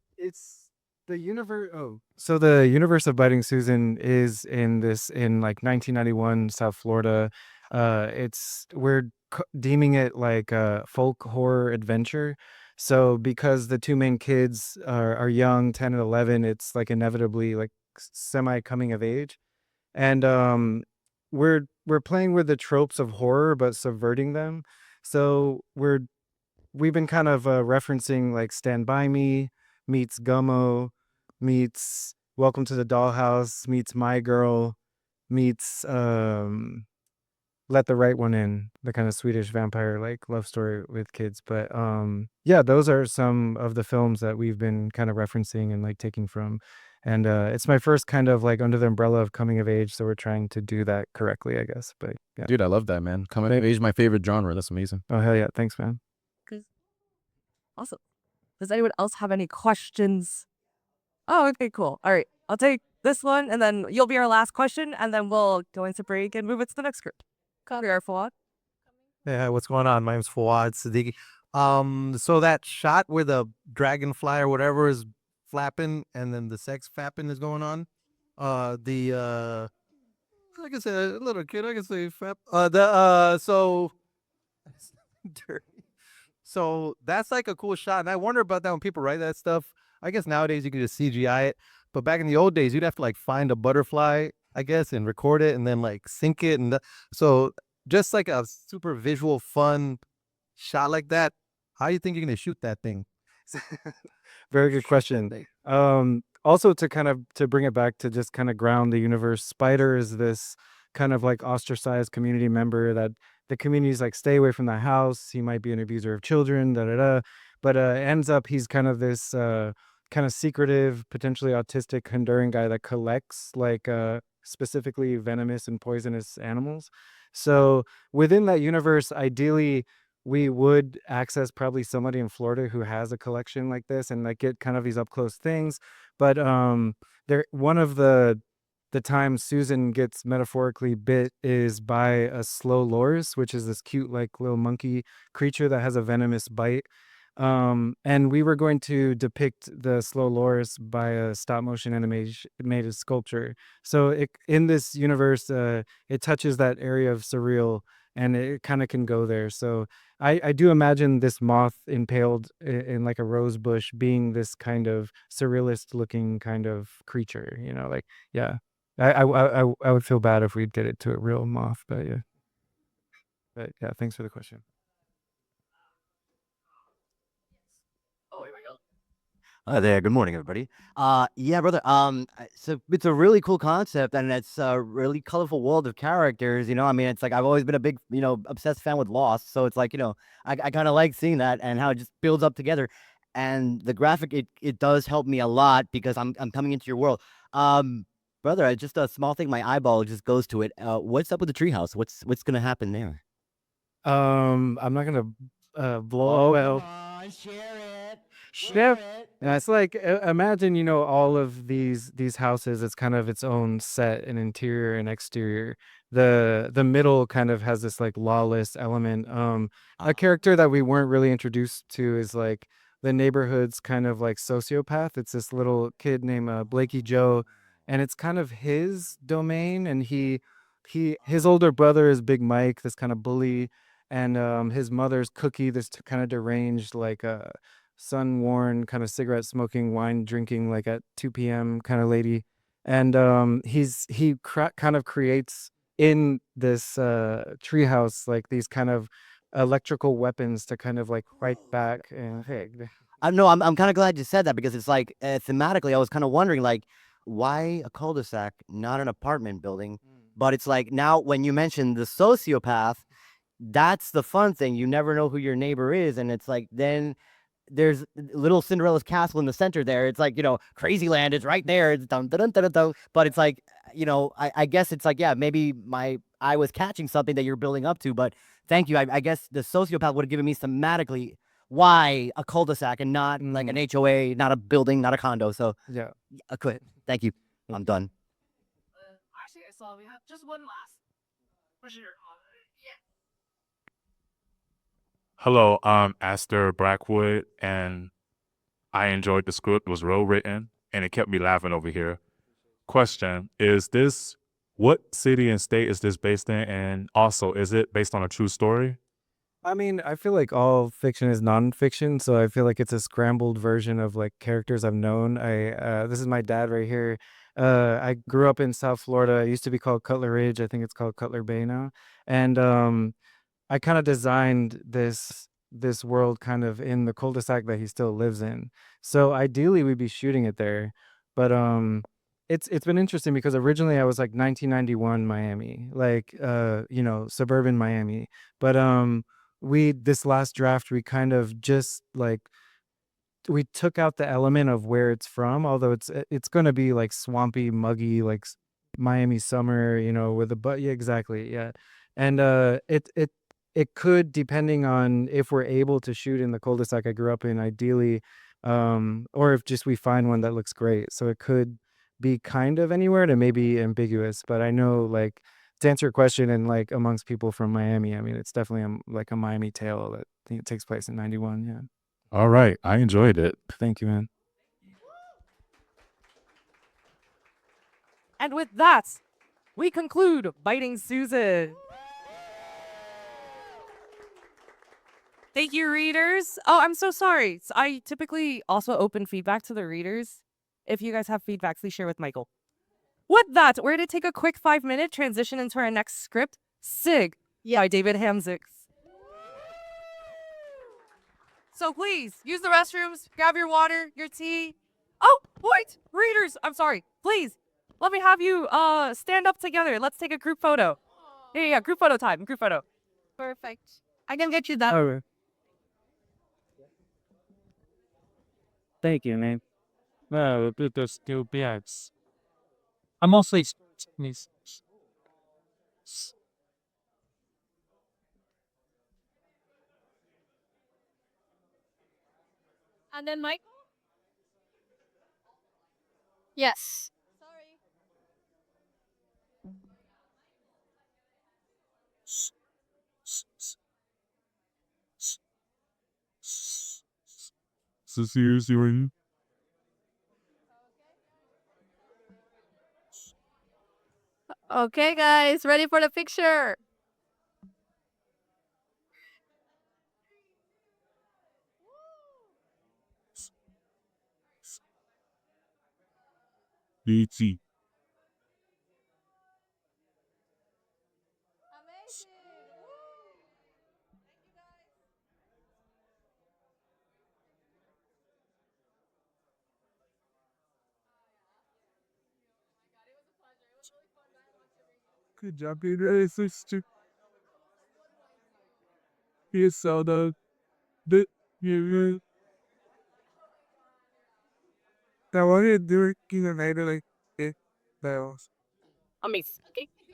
the universe. Oh, so the universe of Biting Susan is in like 1991 South Florida. We're deeming it like a folk horror adventure. So because the two main kids are young, 10 and 11, it's like inevitably like semi coming of age. And we're playing with the tropes of horror but subverting them. So we've been kind of referencing like Stand By Me meets Gummo meets Welcome to the Dollhouse meets My Girl meets Let the Right One In, the kind of Swedish vampire like love story with kids. But yeah, those are some of the films that we've been kind of referencing and like taking from. And it's my first kind of like under the umbrella of coming of age, so we're trying to do that correctly, I guess. But yeah. Dude, I love that, man. Coming of age is my favorite genre. That's amazing. Oh hell yeah, thanks, man. Awesome. Does anyone else have any questions? Oh, okay, cool. All right, I'll take this one, and then you'll be our last question, and then we'll go into break and move it to the next group. Copy our Fawad. Yeah, what's going on? My name's Fawad Siddiqui. So that shot where the dragonfly or whatever is flapping and then the sex fapping is going on. Like I said, a little kid, I can say fap. So dirty. So that's like a cool shot, and I wonder about that when people write that stuff. I guess nowadays you can just CGI it, but back in the old days, you'd have to like find a butterfly, I guess, and record it, and then like sync it, and so just like a super visual, fun shot like that. How do you think you're gonna shoot that thing? Very good question. Also to kind of to bring it back to just kind of ground the universe, Spider is this kind of like ostracized community member that the community's like, stay away from the house. He might be an abuser of children, da da da. But ends up he's kind of this kind of secretive, potentially autistic Honduran guy that collects like specifically venomous and poisonous animals. So within that universe, ideally we would access probably somebody in Florida who has a collection like this and like get kind of these up close things. But there one of the time Susan gets metaphorically bit is by a slow loris, which is this cute like little monkey creature that has a venomous bite. And we were going to depict the slow loris by a stop motion animated sculpture. So in this universe, it touches that area of surreal and it kind of can go there. So I do imagine this moth impaled in like a rose bush being this kind of surrealist looking kind of creature, you know, like, yeah. I would feel bad if we did it to a real moth, but yeah. But yeah, thanks for the question. Hi there. Good morning, everybody. Yeah, brother. So it's a really cool concept, and it's a really colorful world of characters. You know, I mean, it's like I've always been a big, obsessed fan with Lost. So it's like, I kind of like seeing that and how it just builds up together. And the graphic, it does help me a lot because I'm coming into your world. Brother, just a small thing. My eyeball just goes to it. What's up with the treehouse? What's gonna happen there? I'm not gonna blow. Well, Share it. Chef. Yeah, it's like imagine all of these houses. It's kind of its own set and interior and exterior. The middle kind of has this like lawless element. A character that we weren't really introduced to is like the neighborhood's kind of like sociopath. It's this little kid named Blakey Joe, and it's kind of his domain. And his older brother is Big Mike, this kind of bully, and his mother's Cookie, this kind of deranged like sun-worn kind of cigarette smoking, wine drinking like at 2 p.m. kind of lady. And he kind of creates in this treehouse like these kind of electrical weapons to kind of like fight back. And hey, I'm kind of glad you said that because it's like thematically, I was kind of wondering like why a cul-de-sac, not an apartment building. But it's like now when you mentioned the sociopath, that's the fun thing. You never know who your neighbor is, and it's like then there's little Cinderella's castle in the center there. It's like, crazy land is right there. It's dun, dun, dun, dun, dun. But it's like, I guess it's like, yeah, maybe I was catching something that you're building up to, but thank you. I guess the sociopath would have given me thematically why a cul-de-sac and not like an HOA, not a building, not a condo. So yeah, I quit. Thank you. I'm done. Actually, I saw we have just one last. Hello, I'm Aster Brackwood, and I enjoyed the script. It was well written, and it kept me laughing over here. Question, what city and state is this based in? And also, is it based on a true story? I mean, I feel like all fiction is nonfiction, so I feel like it's a scrambled version of like characters I've known. This is my dad right here. I grew up in South Florida. It used to be called Cutler Ridge. I think it's called Cutler Bay now. And I kind of designed this world kind of in the cul-de-sac that he still lives in. So ideally we'd be shooting it there. But it's been interesting because originally I was like 1991 Miami, like suburban Miami. But we this last draft we kind of just like we took out the element of where it's from, although it's going to be like swampy, muggy, like Miami summer, with a yeah, exactly, yeah. And it could, depending on if we're able to shoot in the cul-de-sac I grew up in, ideally, or if just we find one that looks great. So it could be kind of anywhere to maybe ambiguous, but I know like to answer your question and like amongst people from Miami, I mean, it's definitely like a Miami tale that I think it takes place in 91. Yeah. All right, I enjoyed it. Thank you, man. And with that, we conclude Biting Susan. Thank you, readers. Oh, I'm so sorry. I typically also open feedback to the readers. If you guys have feedback, please share with Michael. With that, we're going to take a quick 5-minute transition into our next script, Sig, by David Hamzik. So please, use the restrooms, grab your water, your tea. Oh, wait, readers, I'm sorry. Please, let me have you stand up together. Let's take a group photo. Yeah, group photo time, group photo. Perfect. I can get you that. All right. Thank you, man. Well, there's still BX. I'm mostly Chinese. And then Michael? Yes. So seriously, right now? Okay, guys, ready for the picture? BT. Good job, being ready, sister. Here's so the you. Now what are you doing in the night like it? Bells. Okay,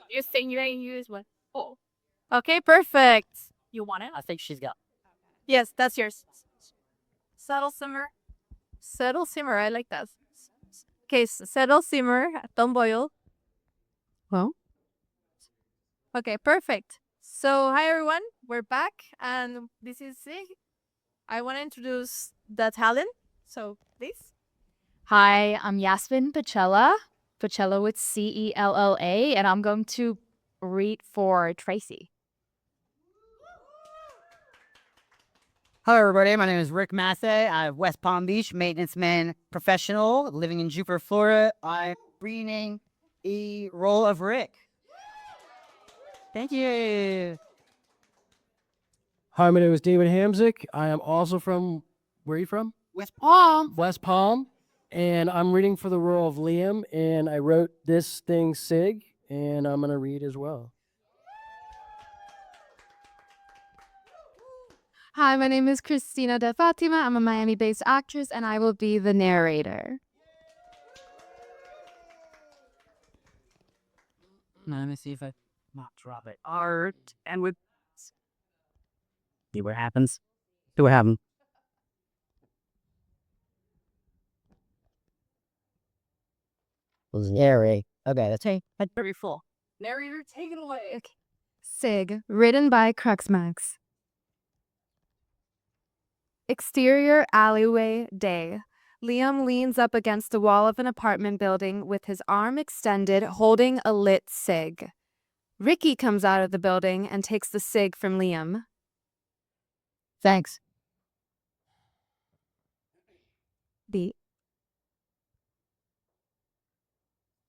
you saying you ain't use one. Oh. Okay, perfect. You want it? I think she's got. Yes, that's yours. Settle simmer. Settle simmer, I like that. Okay, settle simmer, don't boil. Well, Okay, perfect. So, hi everyone, we're back, and this is Sig. I want to introduce the talent. So, please. hi, I'm Yasmin Pacella, Pacella with Cella, and I'm going to read for Tracy. Hello, everybody. My name is Rick Massey. I'm West Palm Beach maintenance man professional living in Jupiter, Florida. I'm reading a role of Rick. Thank you. Hi, my name is David Hamzik. I am also from, where are you from? West Palm. West Palm. And I'm reading for the role of Liam. And I wrote this thing, Sig, and I'm going to read as well. Hi, my name is Christina De Fatima. I'm a Miami-based actress, and I will be the narrator. Now, let me see if I not drop it. Art and with See what happens. See what happens. Narrate. Okay, that's hey. very full. Narrator, take it away. Sig, written by Cruxmax. Exterior alleyway day. Liam leans up against the wall of an apartment building with his arm extended, holding a lit cig. Ricky comes out of the building and takes the cig from Liam. Thanks. B.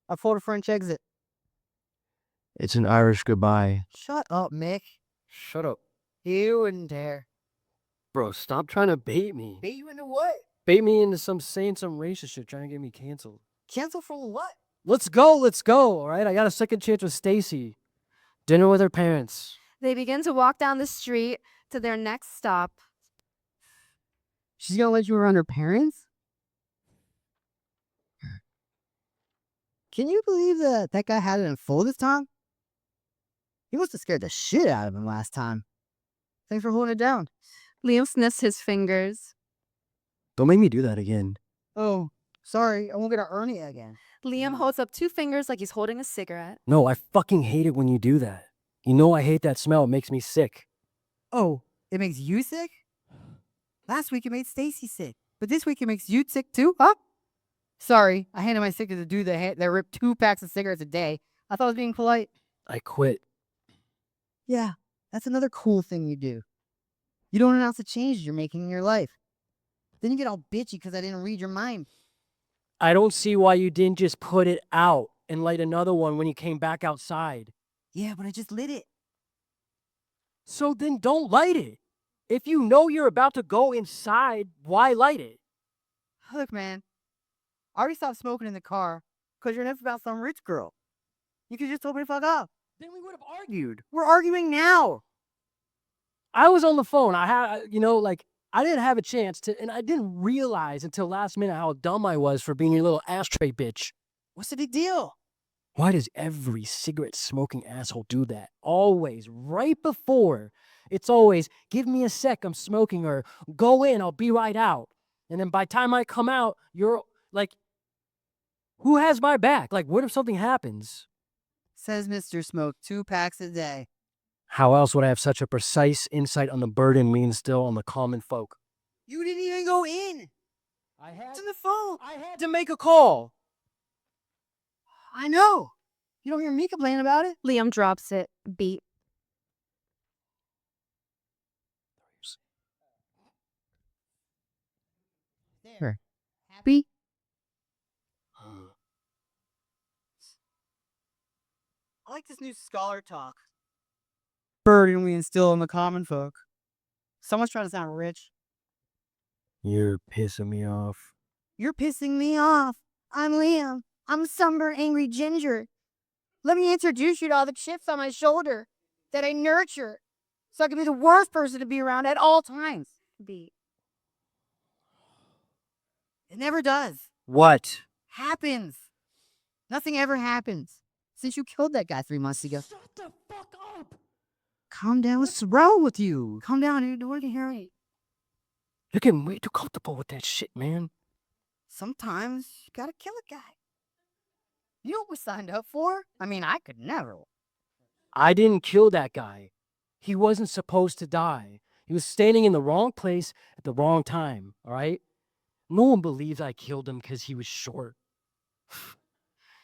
A photo French exit. It's an Irish goodbye. Shut up, Mick. Shut up. You wouldn't dare. Bro, stop trying to bait me. Bait you into what? Bait me into saying some racist shit, trying to get me canceled. Cancel for what? Let's go, all right? I got a second chance with Stacy. Dinner with her parents. They begin to walk down the street to their next stop. She's gonna let you around her parents? Can you believe that guy had it in full this time? He must have scared the shit out of him last time. Thanks for holding it down. Liam sniffs his fingers. Don't make me do that again. Oh, sorry. I won't get to earn it again. Liam holds up 2 fingers like he's holding a cigarette. No, I fucking hate it when you do that. You know I hate that smell. It makes me sick. Oh, it makes you sick? Last week it made Stacy sick. But this week it makes you sick too, huh? Sorry, I handed my cigarette to the dude that ripped 2 packs of cigarettes a day. I thought I was being polite. I quit. Yeah, that's another cool thing you do. You don't announce the changes you're making in your life. Then you get all bitchy because I didn't read your mind. I don't see why you didn't just put it out and light another one when you came back outside. Yeah, but I just lit it. So then don't light it. If you know you're about to go inside, why light it? Look, man, I already stopped smoking in the car because you're enough about some rich girl. You could just told me to fuck off. Then we would have argued. We're arguing now. I was on the phone. I had, I didn't have a chance to, and I didn't realize until last minute how dumb I was for being your little ashtray bitch. What's the big deal? Why does every cigarette smoking asshole do that? Always, right before. It's always, give me a sec, I'm smoking, or go in, I'll be right out. And then by the time I come out, you're like, who has my back? Like, what if something happens? Says Mr. Smoke 2 packs a day. How else would I have such a precise insight on the burden we instill on the common folk? You didn't even go in. It's on the phone. I had to make a call. I know. You don't hear me complain about it. Liam drops it. Beat. There. Happy? I like this new scholar talk. Burden we instill on the common folk. Someone's trying to sound rich. You're pissing me off. You're pissing me off. I'm Liam. I'm sunburned, angry ginger. Let me introduce you to all the chips on my shoulder that I nurture so I can be the worst person to be around at all times. Beat. It never does. What? Happens. Nothing ever happens. Since you killed that guy 3 months ago. Shut the fuck up! Calm down. What's wrong with you? Calm down, dude. Nobody can hear me. You're getting way too comfortable with that shit, man. Sometimes you gotta kill a guy. You know what we signed up for? I mean, I could never. I didn't kill that guy. He wasn't supposed to die. He was standing in the wrong place at the wrong time, all right? No one believes I killed him because he was short.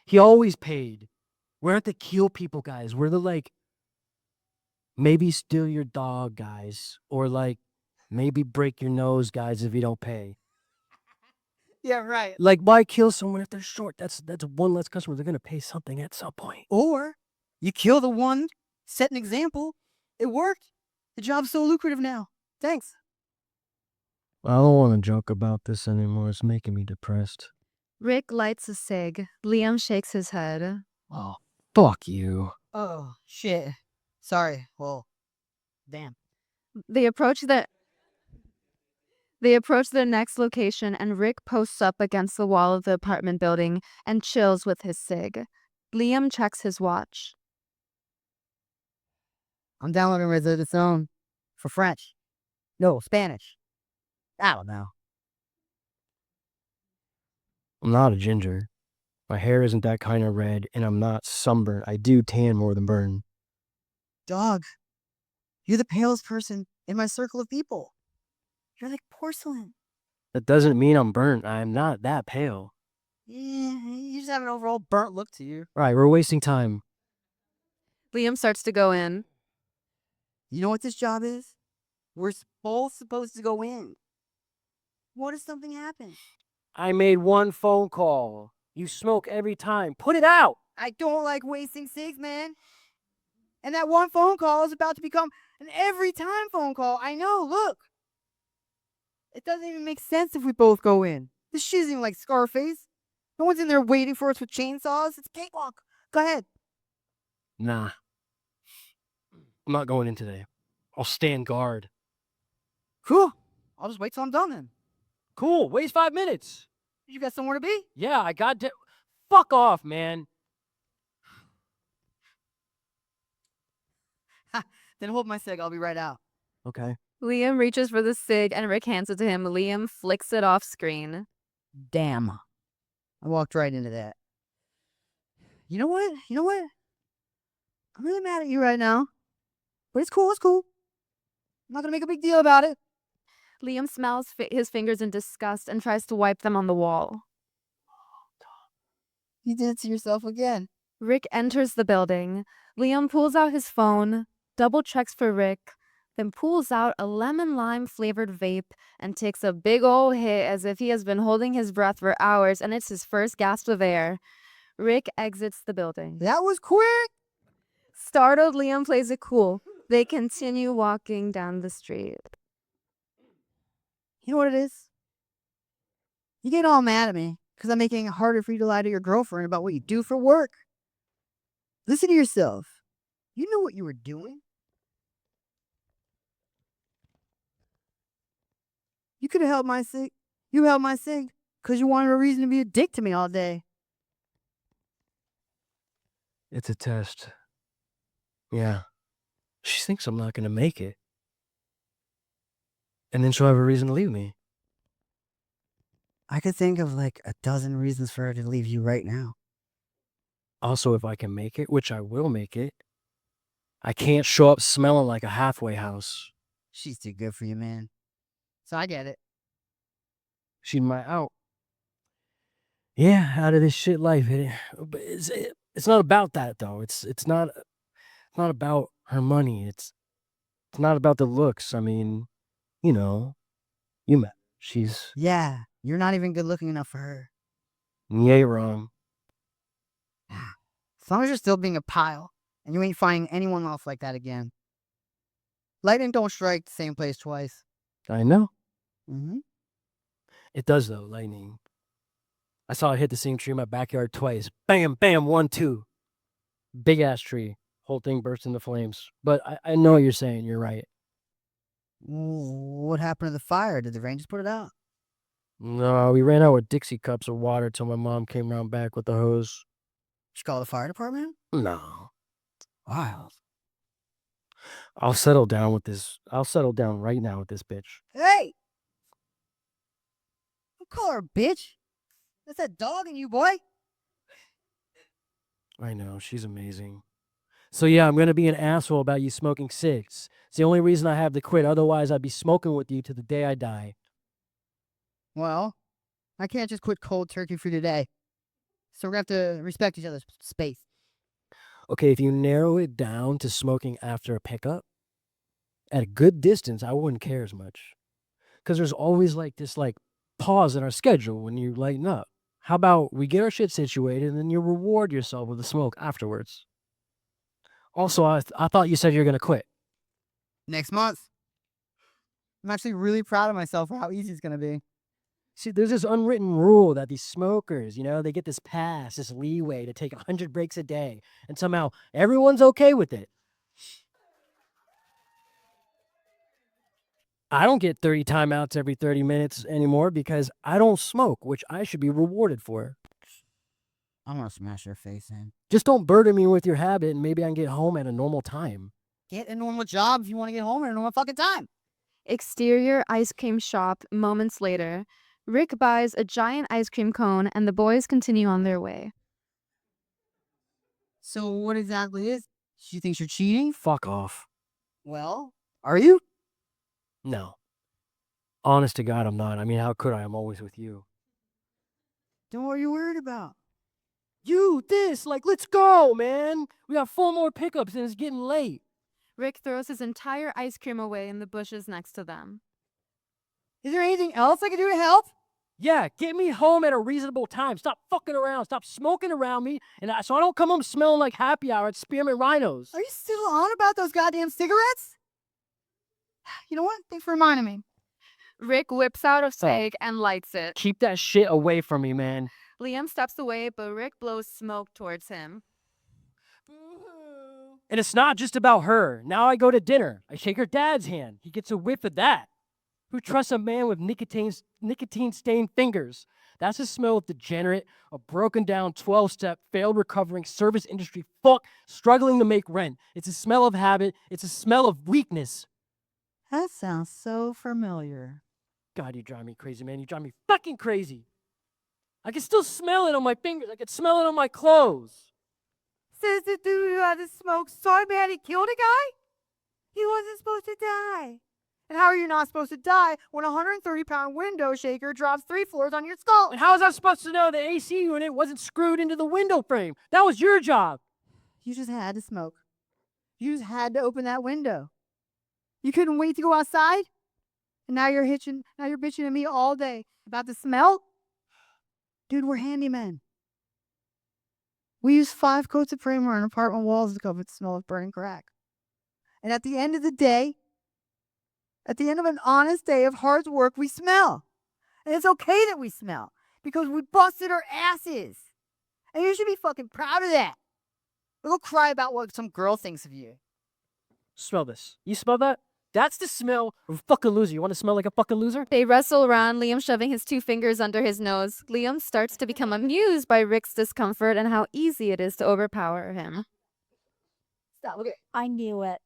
He always paid. We aren't the kill people guys. We're the, maybe steal your dog guys. Or, maybe break your nose guys if you don't pay. Yeah, right. Why kill someone if they're short? That's one less customer. They're going to pay something at some point. Or you kill the one, set an example. It worked. The job's so lucrative now. Thanks. I don't want to joke about this anymore. It's making me depressed. Rick lights a cig. Liam shakes his head. Oh, fuck you. Oh, shit. Sorry. Well, damn. They approach the next location, and Rick posts up against the wall of the apartment building and chills with his cig. Liam checks his watch. I'm downloading Rosetta Stone for French. No, Spanish. I don't know. I'm not a ginger. My hair isn't that kind of red, and I'm not sunburned. I do tan more than burn. Dog, you're the palest person in my circle of people. You're like porcelain. That doesn't mean I'm burnt. I'm not that pale. Yeah, you just have an overall burnt look to you. All right, we're wasting time. Liam starts to go in. You know what this job is? We're both supposed to go in. What if something happens? I made one phone call. You smoke every time. Put it out. I don't like wasting cigs, man. And that one phone call is about to become an every time phone call. I know, look. It doesn't even make sense if we both go in. This shit isn't even like Scarface. No one's in there waiting for us with chainsaws. It's a cakewalk. Go ahead. Nah. I'm not going in today. I'll stand guard. Cool. I'll just wait till I'm done then. Cool. Waste 5 minutes. You got somewhere to be? Yeah, I got to. Fuck off, man. Then hold my cig. I'll be right out. Okay. Liam reaches for the cig and Rick hands it to him. Liam flicks it off screen. Damn. I walked right into that. You know what? I'm really mad at you right now. But it's cool. I'm not going to make a big deal about it. Liam smells his fingers in disgust and tries to wipe them on the wall. You did it to yourself again. Rick enters the building. Liam pulls out his phone, double checks for Rick, then pulls out a lemon lime flavored vape and takes a big ol' hit as if he has been holding his breath for hours and it's his first gasp of air. Rick exits the building. That was quick! Startled, Liam plays it cool. They continue walking down the street. You know what it is? You get all mad at me because I'm making it harder for you to lie to your girlfriend about what you do for work. Listen to yourself. You knew what you were doing. You could have held my cig. You held my cig because you wanted a reason to be a dick to me all day. It's a test. Yeah. She thinks I'm not going to make it. And then she'll have a reason to leave me. I could think of like a dozen reasons for her to leave you right now. Also, if I can make it, which I will make it, I can't show up smelling like a halfway house. She's too good for you, man. So I get it. She's my out. Yeah, out of this shit life. But it's not about that though. It's not about her money. It's not about the looks. I mean, you know, you met. She's Yeah, you're not even good looking enough for her. you ain't wrong. As long as you're still being a pile and you ain't finding anyone else like that again. Lightning don't strike the same place twice. I know. Mm-hmm. It does though, lightning. I saw it hit the same tree in my backyard twice. Bam, bam, 1, 2. Big ass tree. Whole thing burst into flames. But I know what you're saying. You're right. What happened to the fire? Did the rain just put it out? No, we ran out with Dixie cups of water till my mom came around back with the hose. Did you call the fire department? No. Wild. I'll settle down with this. I'll settle down right now with this bitch. Hey! Don't call her a bitch. That's that dog in you, boy. I know, she's amazing. So yeah, I'm gonna be an asshole about you smoking cigs. It's the only reason I have to quit. Otherwise, I'd be smoking with you to the day I die. Well, I can't just quit cold turkey for today. So we're gonna have to respect each other's space. Okay, if you narrow it down to smoking after a pickup, at a good distance, I wouldn't care as much. Because there's always this pause in our schedule when you lighten up. How about we get our shit situated and then you reward yourself with a smoke afterwards? Also, I thought you said you were going to quit. Next month. I'm actually really proud of myself for how easy it's gonna be. See, there's this unwritten rule that these smokers, they get this pass, this leeway to take 100 breaks a day. And somehow everyone's okay with it. I don't get 30 timeouts every 30 minutes anymore because I don't smoke, which I should be rewarded for. I'm gonna smash your face in. Just don't burden me with your habit and maybe I can get home at a normal time. Get a normal job if you want to get home at a normal fucking time. Exterior ice cream shop moments later. Rick buys a giant ice cream cone and the boys continue on their way. So what exactly is? She thinks you're cheating? Fuck off. Well, are you? No. Honest to God, I'm not. I mean, how could I? I'm always with you. Then what are you worried about? You, let's go, man. We got 4 more pickups and it's getting late. Rick throws his entire ice cream away in the bushes next to them. Is there anything else I can do to help? Yeah, get me home at a reasonable time. Stop fucking around. Stop smoking around me, so I don't come home smelling like happy hour at Spearmint Rhinos. Are you still on about those goddamn cigarettes? You know what? Thanks for reminding me. Rick whips out a fag and lights it. Keep that shit away from me, man. Liam steps away, but Rick blows smoke towards him. And it's not just about her. Now I go to dinner. I shake her dad's hand. He gets a whiff of that. Who trusts a man with nicotine-stained fingers? That's the smell of degenerate, a broken-down 12-step, failed recovering service industry fuck struggling to make rent. It's a smell of habit. It's a smell of weakness. That sounds so familiar. God, you drive me crazy, man. You drive me fucking crazy. I can still smell it on my fingers. I can smell it on my clothes. Says the dude who had to smoke so bad he killed a guy? He wasn't supposed to die. And how are you not supposed to die when a 130-pound window shaker drops 3 floors on your skull? And how was I supposed to know the AC unit wasn't screwed into the window frame? That was your job. You just had to smoke. You just had to open that window. You couldn't wait to go outside? And now you're bitching at me all day about the smell? Dude, we're handymen. We use 5 coats of primer on apartment walls to cover the smell of burning crack. And at the end of the day, at the end of an honest day of hard work, we smell. And it's okay that we smell because we busted our asses. And you should be fucking proud of that. Don't go cry about what some girl thinks of you. Smell this. You smell that? That's the smell of a fucking loser. You want to smell like a fucking loser? They wrestle around, Liam shoving his 2 fingers under his nose. Liam starts to become amused by Rick's discomfort and how easy it is to overpower him. Stop, okay. I knew it.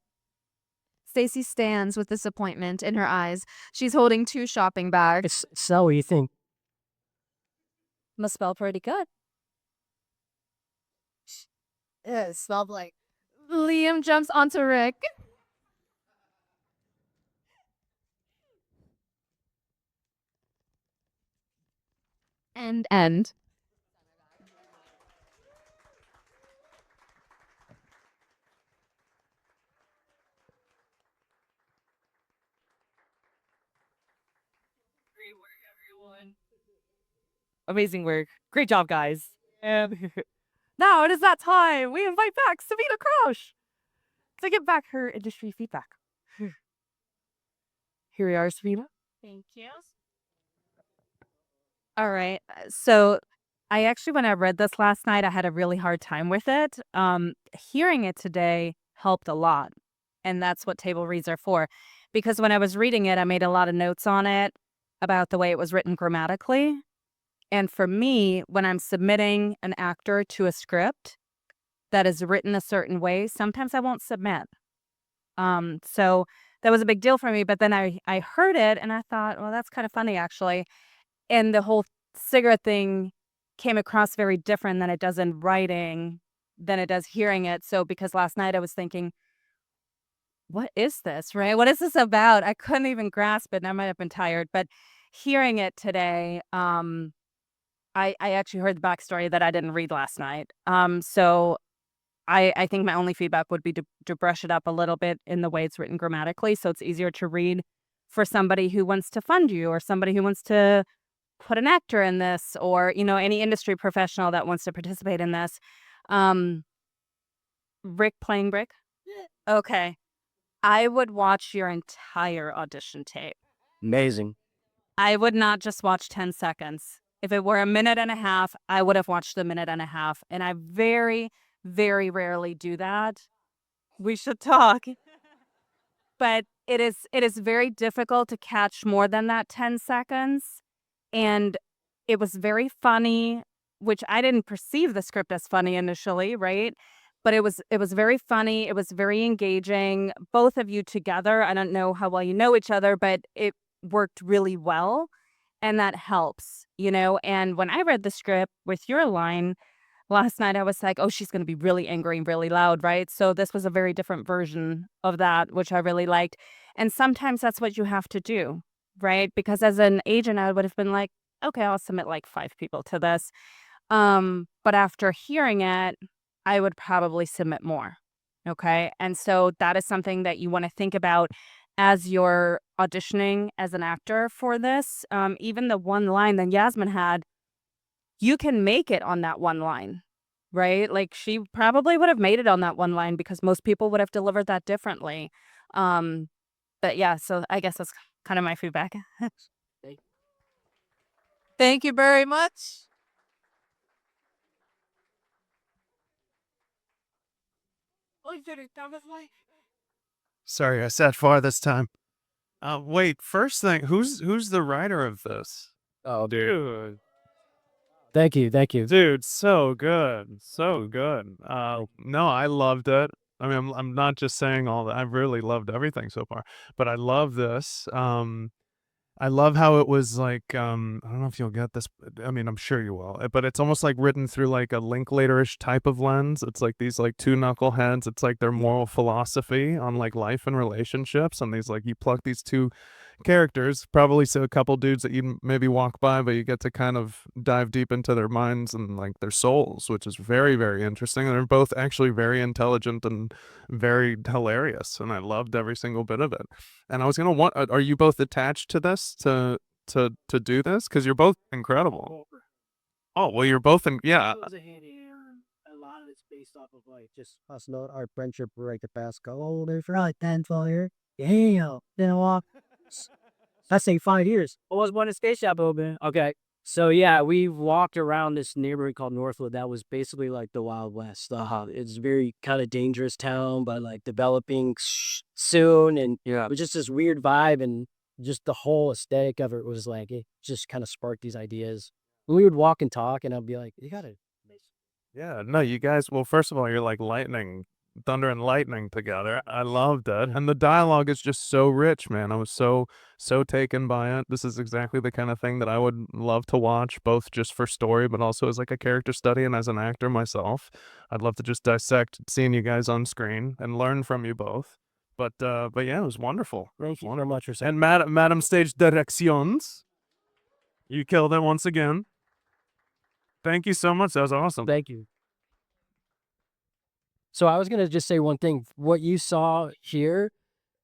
Stacy stands with disappointment in her eyes. She's holding 2 shopping bags. So, what do you think? Must smell pretty good. Yeah, it smelled like... Liam jumps onto Rick. And end. Great work, everyone. Amazing work. Great job, guys. And now it is that time. We invite back Savita Crouch to get back her industry feedback. Here we are, Savita. Thank you. All right. So I actually, when I read this last night, I had a really hard time with it. Hearing it today helped a lot. And that's what table reads are for. Because when I was reading it, I made a lot of notes on it about the way it was written grammatically. And for me, when I'm submitting an actor to a script that is written a certain way, sometimes I won't submit. So that was a big deal for me. But then I heard it and I thought, well, that's kind of funny, actually. And the whole cigarette thing came across very different than it does in writing than it does hearing it. So because last night I was thinking, what is this, right? What is this about? I couldn't even grasp it and I might have been tired. But hearing it today, I actually heard the backstory that I didn't read last night. So I think my only feedback would be to brush it up a little bit in the way it's written grammatically so it's easier to read for somebody who wants to fund you or somebody who wants to put an actor in this or, any industry professional that wants to participate in this. Rick playing Brick? Okay. I would watch your entire audition tape. Amazing. I would not just watch 10 seconds. If it were a minute and a half, I would have watched the minute and a half. And I very, very rarely do that. We should talk. But it is very difficult to catch more than that 10 seconds. And it was very funny, which I didn't perceive the script as funny initially, right? But it was very funny. It was very engaging. Both of you together, I don't know how well you know each other, but it worked really well. And that helps, And when I read the script with your line last night, I was like, oh, she's going to be really angry and really loud, right? So this was a very different version of that, which I really liked. And sometimes that's what you have to do, right? Because as an agent, I would have been like, okay, I'll submit like 5 people to this. But after hearing it, I would probably submit more. Okay. And so that is something that you want to think about as you're auditioning as an actor for this. Even the one line that Yasmin had, you can make it on that one line, right? Like she probably would have made it on that one line because most people would have delivered that differently. But yeah, so I guess that's kind of my feedback. Thank you very much. Sorry, I sat far this time. Wait, first thing, who's the writer of this? Oh, Dude. Thank you. Dude, so good. So good. No, I loved it. I mean, I'm not just saying all that. I've really loved everything so far, but I love this. I love how it was like, I don't know if you'll get this. I mean, I'm sure you will, but it's almost like written through like a Linklater-ish type of lens. It's like these like two knuckleheads. It's like their moral philosophy on like life and relationships. And these like, you pluck these two characters, probably so a couple dudes that you maybe walk by, but you get to kind of dive deep into their minds and like their souls, which is very, very interesting. And they're both actually very intelligent and very hilarious. And I loved every single bit of it. And I was gonna want, are you both attached to this to do this? Because you're both incredible. Oh well, you're both in. Yeah. A lot of it's based off of like just us know our friendship for like the past couple for like 10, 12 years. Damn, then walk. That's like 5 years. I was born in Space Shop open. Okay. So yeah, we walked around this neighborhood called Northwood that was basically like the Wild West. It's very kind of dangerous town, but like developing soon, and it was just this weird vibe, and just the whole aesthetic of it was like it just kind of sparked these ideas. We would walk and talk, and I'd be like, "You gotta." Yeah, no, you guys, well, first of all, you're like lightning, thunder and lightning together. I loved it. And the dialogue is just so rich, man. I was so taken by it. This is exactly the kind of thing that I would love to watch, both just for story, but also as like a character study and as an actor myself. I'd love to just dissect seeing you guys on screen and learn from you both. But yeah, it was wonderful. Thank you very much for saying. And Madam Stage Directions, you killed it once again. Thank you so much. That was awesome. Thank you. So I was going to just say one thing. What you saw here,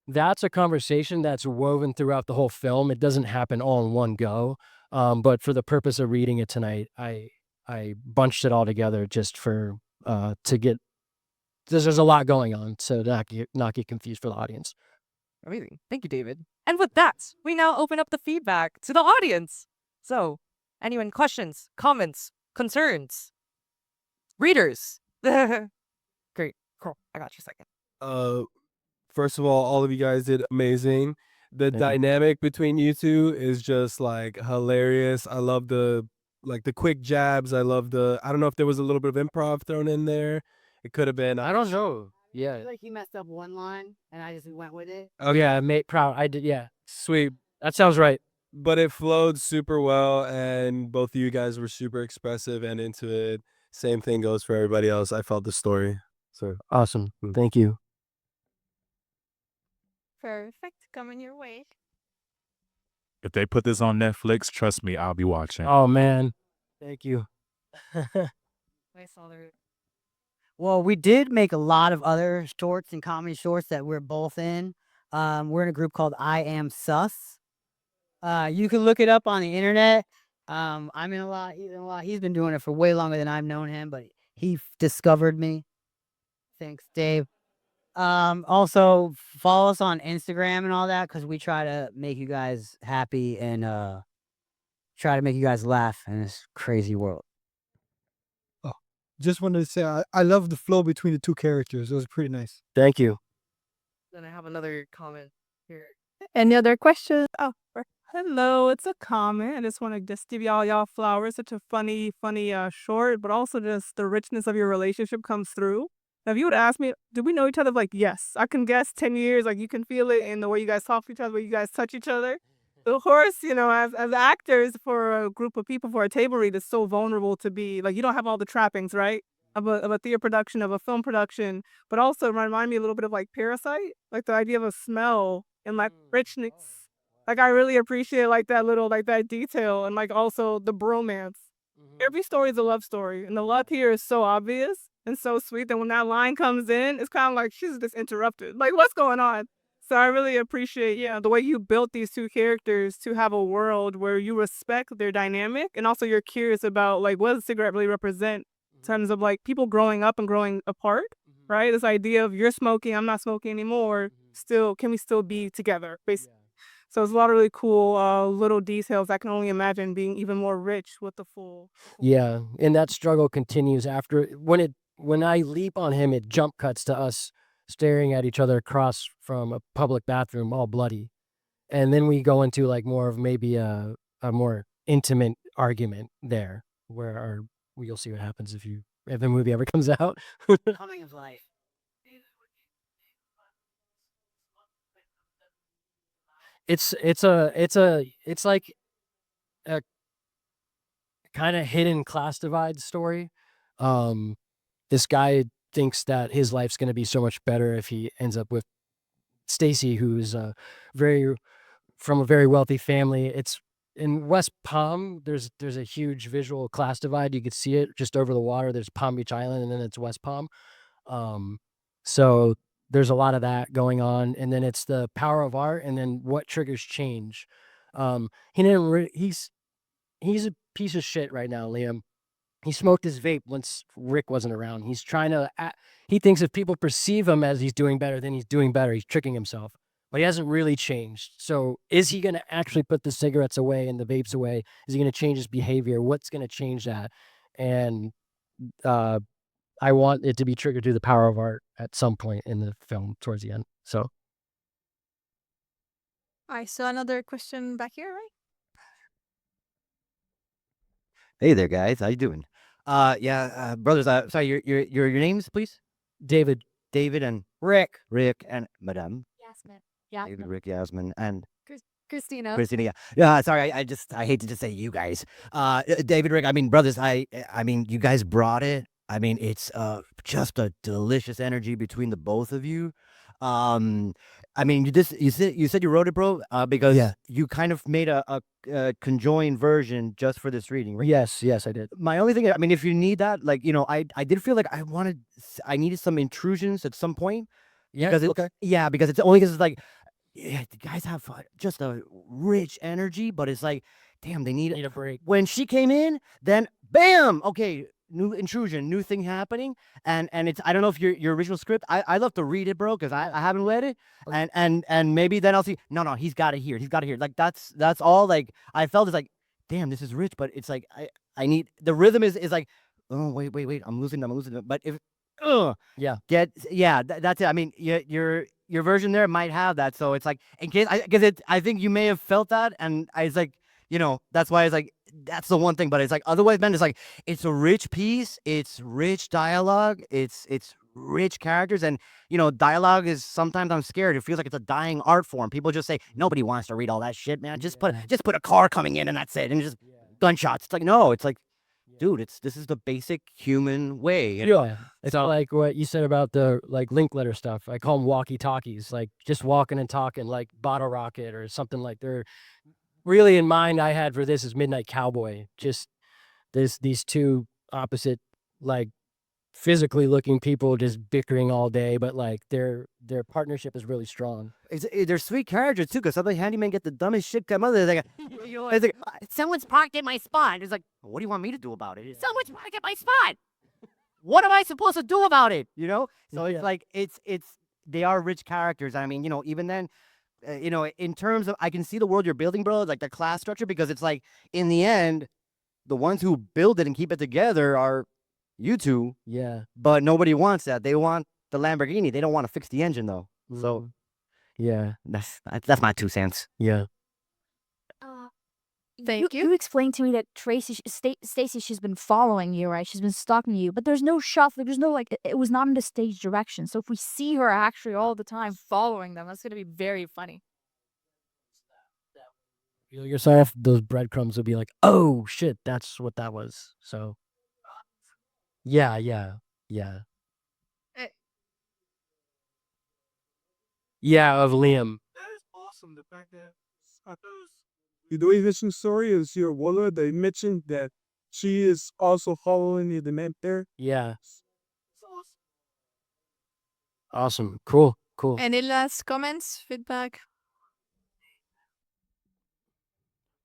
that's a conversation that's woven throughout the whole film. It doesn't happen all in one go. But for the purpose of reading it tonight, I bunched it all together just for to get. There's a lot going on, so not get confused for the audience. Amazing. Thank you, David. And with that, we now open up the feedback to the audience. So, anyone questions, comments, concerns? Readers. Great. Cool. I got you a second. First of all of you guys did amazing. The dynamic between you two is just like hilarious. I love the quick jabs. I love I don't know if there was a little bit of improv thrown in there. It could have been. I don't know. Yeah. I feel like he messed up one line, and I just went with it. Oh yeah, mate, proud. I did. Yeah. Sweet. That sounds right. But it flowed super well, and both of you guys were super expressive and into it. Same thing goes for everybody else. I felt the story. So awesome. Thank you. Perfect. Coming your way. If they put this on Netflix, trust me, I'll be watching. Oh man. Thank you. I saw there. Well, we did make a lot of other shorts and comedy shorts that we're both in. We're in a group called I Am Sus. You can look it up on the internet. I'm in a lot. He's in a lot. He's been doing it for way longer than I've known him, but he discovered me. Thanks, Dave. Also follow us on Instagram and all that, because we try to make you guys happy and try to make you guys laugh in this crazy world. Just wanted to say I love the flow between the two characters. It was pretty nice. Thank you. Then I have another comment here. Any other questions? Oh, hello. It's a comment. I just want to just give y'all flowers. Such a funny short, but also just the richness of your relationship comes through. Now, if you would ask me, do we know each other? Like, yes, I can guess 10 years. Like, you can feel it in the way you guys talk to each other, the way you guys touch each other. Of course, as actors for a group of people, for a table read, it's so vulnerable to be, like, you don't have all the trappings, right? Of a theater production, of a film production, but also remind me a little bit of, like, Parasite, like the idea of a smell and, like, richness. Like, I really appreciate, like, that little, like, that detail and, like, also the bromance. Every story is a love story, and the love here is so obvious and so sweet that when that line comes in, it's kind of like she's just interrupted. Like, what's going on? So I really appreciate, the way you built these two characters to have a world where you respect their dynamic, and also you're curious about like what does a cigarette really represent in terms of like people growing up and growing apart, right? This idea of you're smoking, I'm not smoking anymore. Still, can we still be together? Basically. So it's a lot of really cool little details. I can only imagine being even more rich with the full. Yeah, and that struggle continues after when I leap on him, it jump cuts to us staring at each other across from a public bathroom, all bloody, and then we go into like more of maybe a more intimate argument there, where you'll see what happens if the movie ever comes out. Coming of life. It's like a kind of hidden class divide story. This guy thinks that his life's going to be so much better if he ends up with Stacy, who's from a very wealthy family. It's in West Palm. There's a huge visual class divide. You could see it just over the water. There's Palm Beach Island, and then it's West Palm. So there's a lot of that going on, and then it's the power of art, and then what triggers change. He's a piece of shit right now, Liam. He smoked his vape once Rick wasn't around. He's trying to. He thinks if people perceive him as he's doing better, then he's doing better. He's tricking himself, but he hasn't really changed. So, is he going to actually put the cigarettes away and the vapes away? Is he going to change his behavior? What's going to change that? And I want it to be triggered through the power of art at some point in the film towards the end. So, I saw another question back here, right? Hey there, guys. How you doing? Brothers. Sorry, your names, please. David, and Rick, and Madame. Yasmin. Yeah. David, Rick, Yasmin, and Christina. Christina. Yeah. Sorry, I hate to just say you guys. David, Rick. I mean, brothers. I mean, you guys brought it. I mean, it's just a delicious energy between the both of you. I mean, you said you wrote it, bro, because you kind of made a conjoined version just for this reading, right? Yes, I did. My only thing, I mean, if you need that, like, I did feel like I needed some intrusions at some point. Yeah, because okay. Yeah, because it's like, the guys have just a rich energy, but it's like, damn, they need a break. When she came in, then bam, okay, new intrusion, new thing happening, and it's, I don't know if your original script, I love to read it, bro, because I haven't read it, and maybe then I'll see, no, he's got it here, like that's all, like I felt it's like, damn, this is rich, but it's like I need the rhythm is like, oh wait, I'm losing them, but if that's it. I mean, your version there might have that, so it's like, in case I think you may have felt that, and I was like, that's why it's like, that's the one thing, but it's like, otherwise, man, it's like, it's a rich piece, it's rich dialogue, it's rich characters, and dialogue is, sometimes I'm scared, it feels like it's a dying art form. People just say nobody wants to read all that shit, man. Just put a car coming in and that's it, and just gunshots. It's like, no, it's like, dude, this is the basic human way. Yeah, it's like what you said about the like link letter stuff. I call them walkie talkies, like just walking and talking, like Bottle Rocket or something. Like they're really, in mind I had for this is Midnight Cowboy. Just these two opposite, like physically looking people just bickering all day, but like their partnership is really strong. They're sweet characters too, because some of the handymen get the dumbest shit come out. They're like, it's like, someone's parked in my spot. It's like, what do you want me to do about it? Someone's parked in my spot. What am I supposed to do about it? So it's like, it's they are rich characters. I mean, even then, in terms of, I can see the world you're building, bro, like the class structure, because it's like, in the end, the ones who build it and keep it together are you two. Yeah. But nobody wants that. They want the Lamborghini. They don't want to fix the engine, though. So, yeah, that's my 2 cents. Yeah. Thank you. You explained to me that Stacy, she's been following you, right? She's been stalking you, but there's no shuffle. There's no, like, it was not in the stage direction. So if we see her actually all the time following them, that's going to be very funny. You're sorry if those breadcrumbs would be like, oh shit, that's what that was. So, yeah. Yeah, of Liam. That is awesome. The fact that the way this story is your wallet, they mentioned that She is also following the mentor. Yeah. Awesome. Cool. Cool. Any last comments, feedback?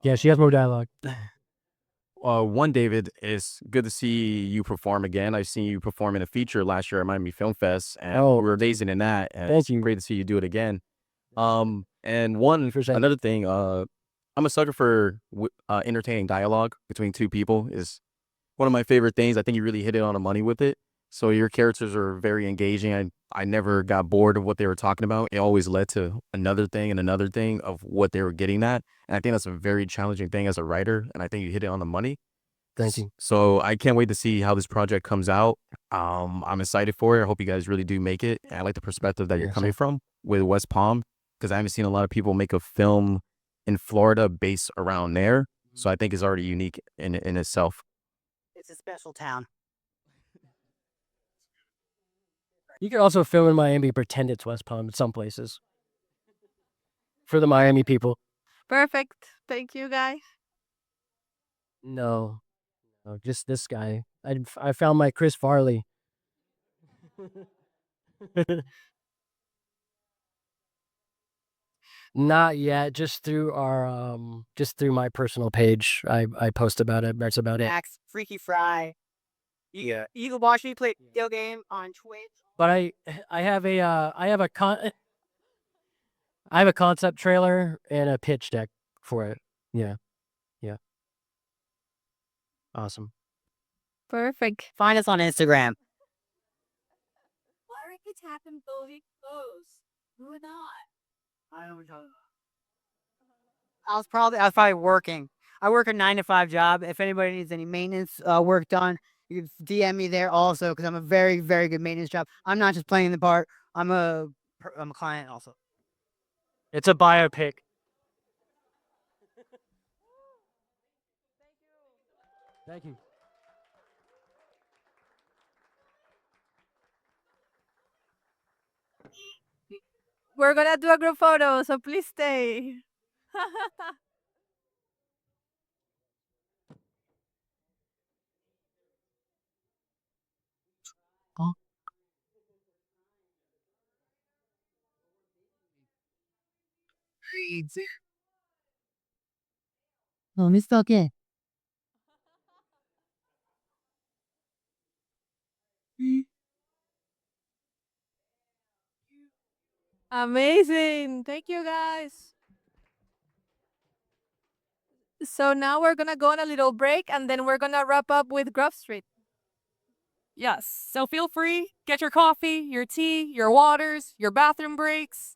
Yeah, she has more dialogue. One, David, it's good to see you perform again. I've seen you perform in a feature last year at Miami Film Fest, and Oh, we were amazing in that. And thank it's you. great to see you do it again. And another thing, I'm a sucker for entertaining dialogue between two people. Is one of my favorite things. I think you really hit it on the money with it. So your characters are very engaging. I never got bored of what they were talking about. It always led to another thing and another thing of what they were getting at. And I think that's a very challenging thing as a writer. And I think you hit it on the money. Thank you. So I can't wait to see how this project comes out. I'm excited for it. I hope you guys really do make it. And I like the perspective that you're coming from with West Palm, because I haven't seen a lot of people make a film in Florida based around there. So I think it's already unique in itself. It's a special town. You could also film in Miami, pretend it's West Palm in some places. For the Miami people. Perfect. Thank you, guys. No, just this guy. I found my Chris Farley. Not yet. Just through my personal page. I post about it. That's about it. Max, Freaky Fry. You can watch me play video game on Twitch. But I have a concept trailer and a pitch deck for it. Yeah. Yeah. Awesome. Perfect. Find us on Instagram. Why are you tapping building clothes? Who not? I know what you're talking about. I was probably working. I work a 9-to-5 job. If anybody needs any maintenance work done, you can DM me there also, because I'm a very, very good maintenance job. I'm not just playing the part. I'm a client also. It's a biopic. Thank you. We're gonna do a group photo, so please stay. Oh, Mr. Okay. Amazing. Thank you, guys. So now we're gonna go on a little break, and then we're gonna wrap up with Grove Street. Yes. So feel free, get your coffee, your tea, your waters, your bathroom breaks.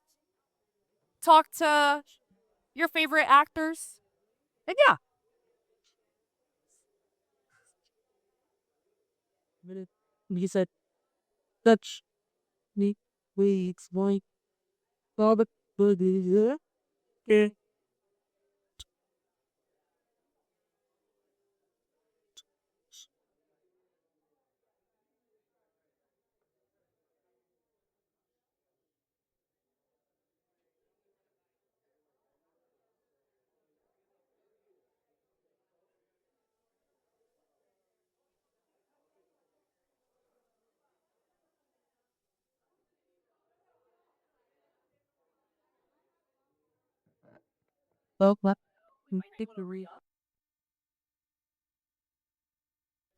Talk to your favorite actors. And yeah. He said, touch me, wait, boy. Barbecue. Okay.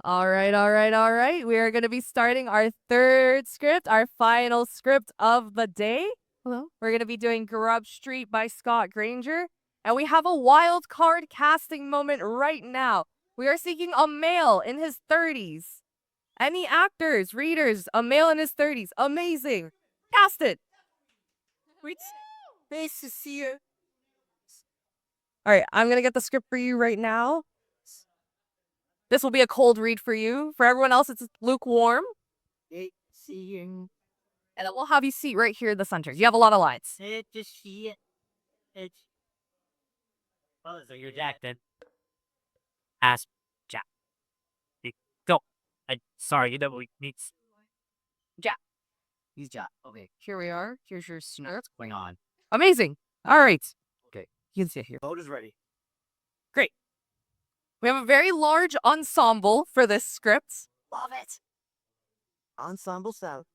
All right. We are going to be starting our third script, our final script of the day. Hello. We're going to be doing Grub Street by Scott Granger. And we have a wild card casting moment right now. We are seeking a male in his 30s. Any actors, readers, a male in his 30s. Amazing. Cast it. Nice to see you. All right, I'm going to get the script for you right now. This will be a cold read for you. For everyone else, it's lukewarm. Seeing. And then we'll have you seat right here in the center. You have a lot of lines. Just see it. It's. Oh, so you're Jack then. Ask Jack. Go. Sorry, you know we need. Jack. He's Jack. Okay. Here we are. Here's your script. What's going on? Amazing. All right. Okay. You can sit here. Vote is ready. Great. We have a very large ensemble for this script. Love it. Ensemble sound.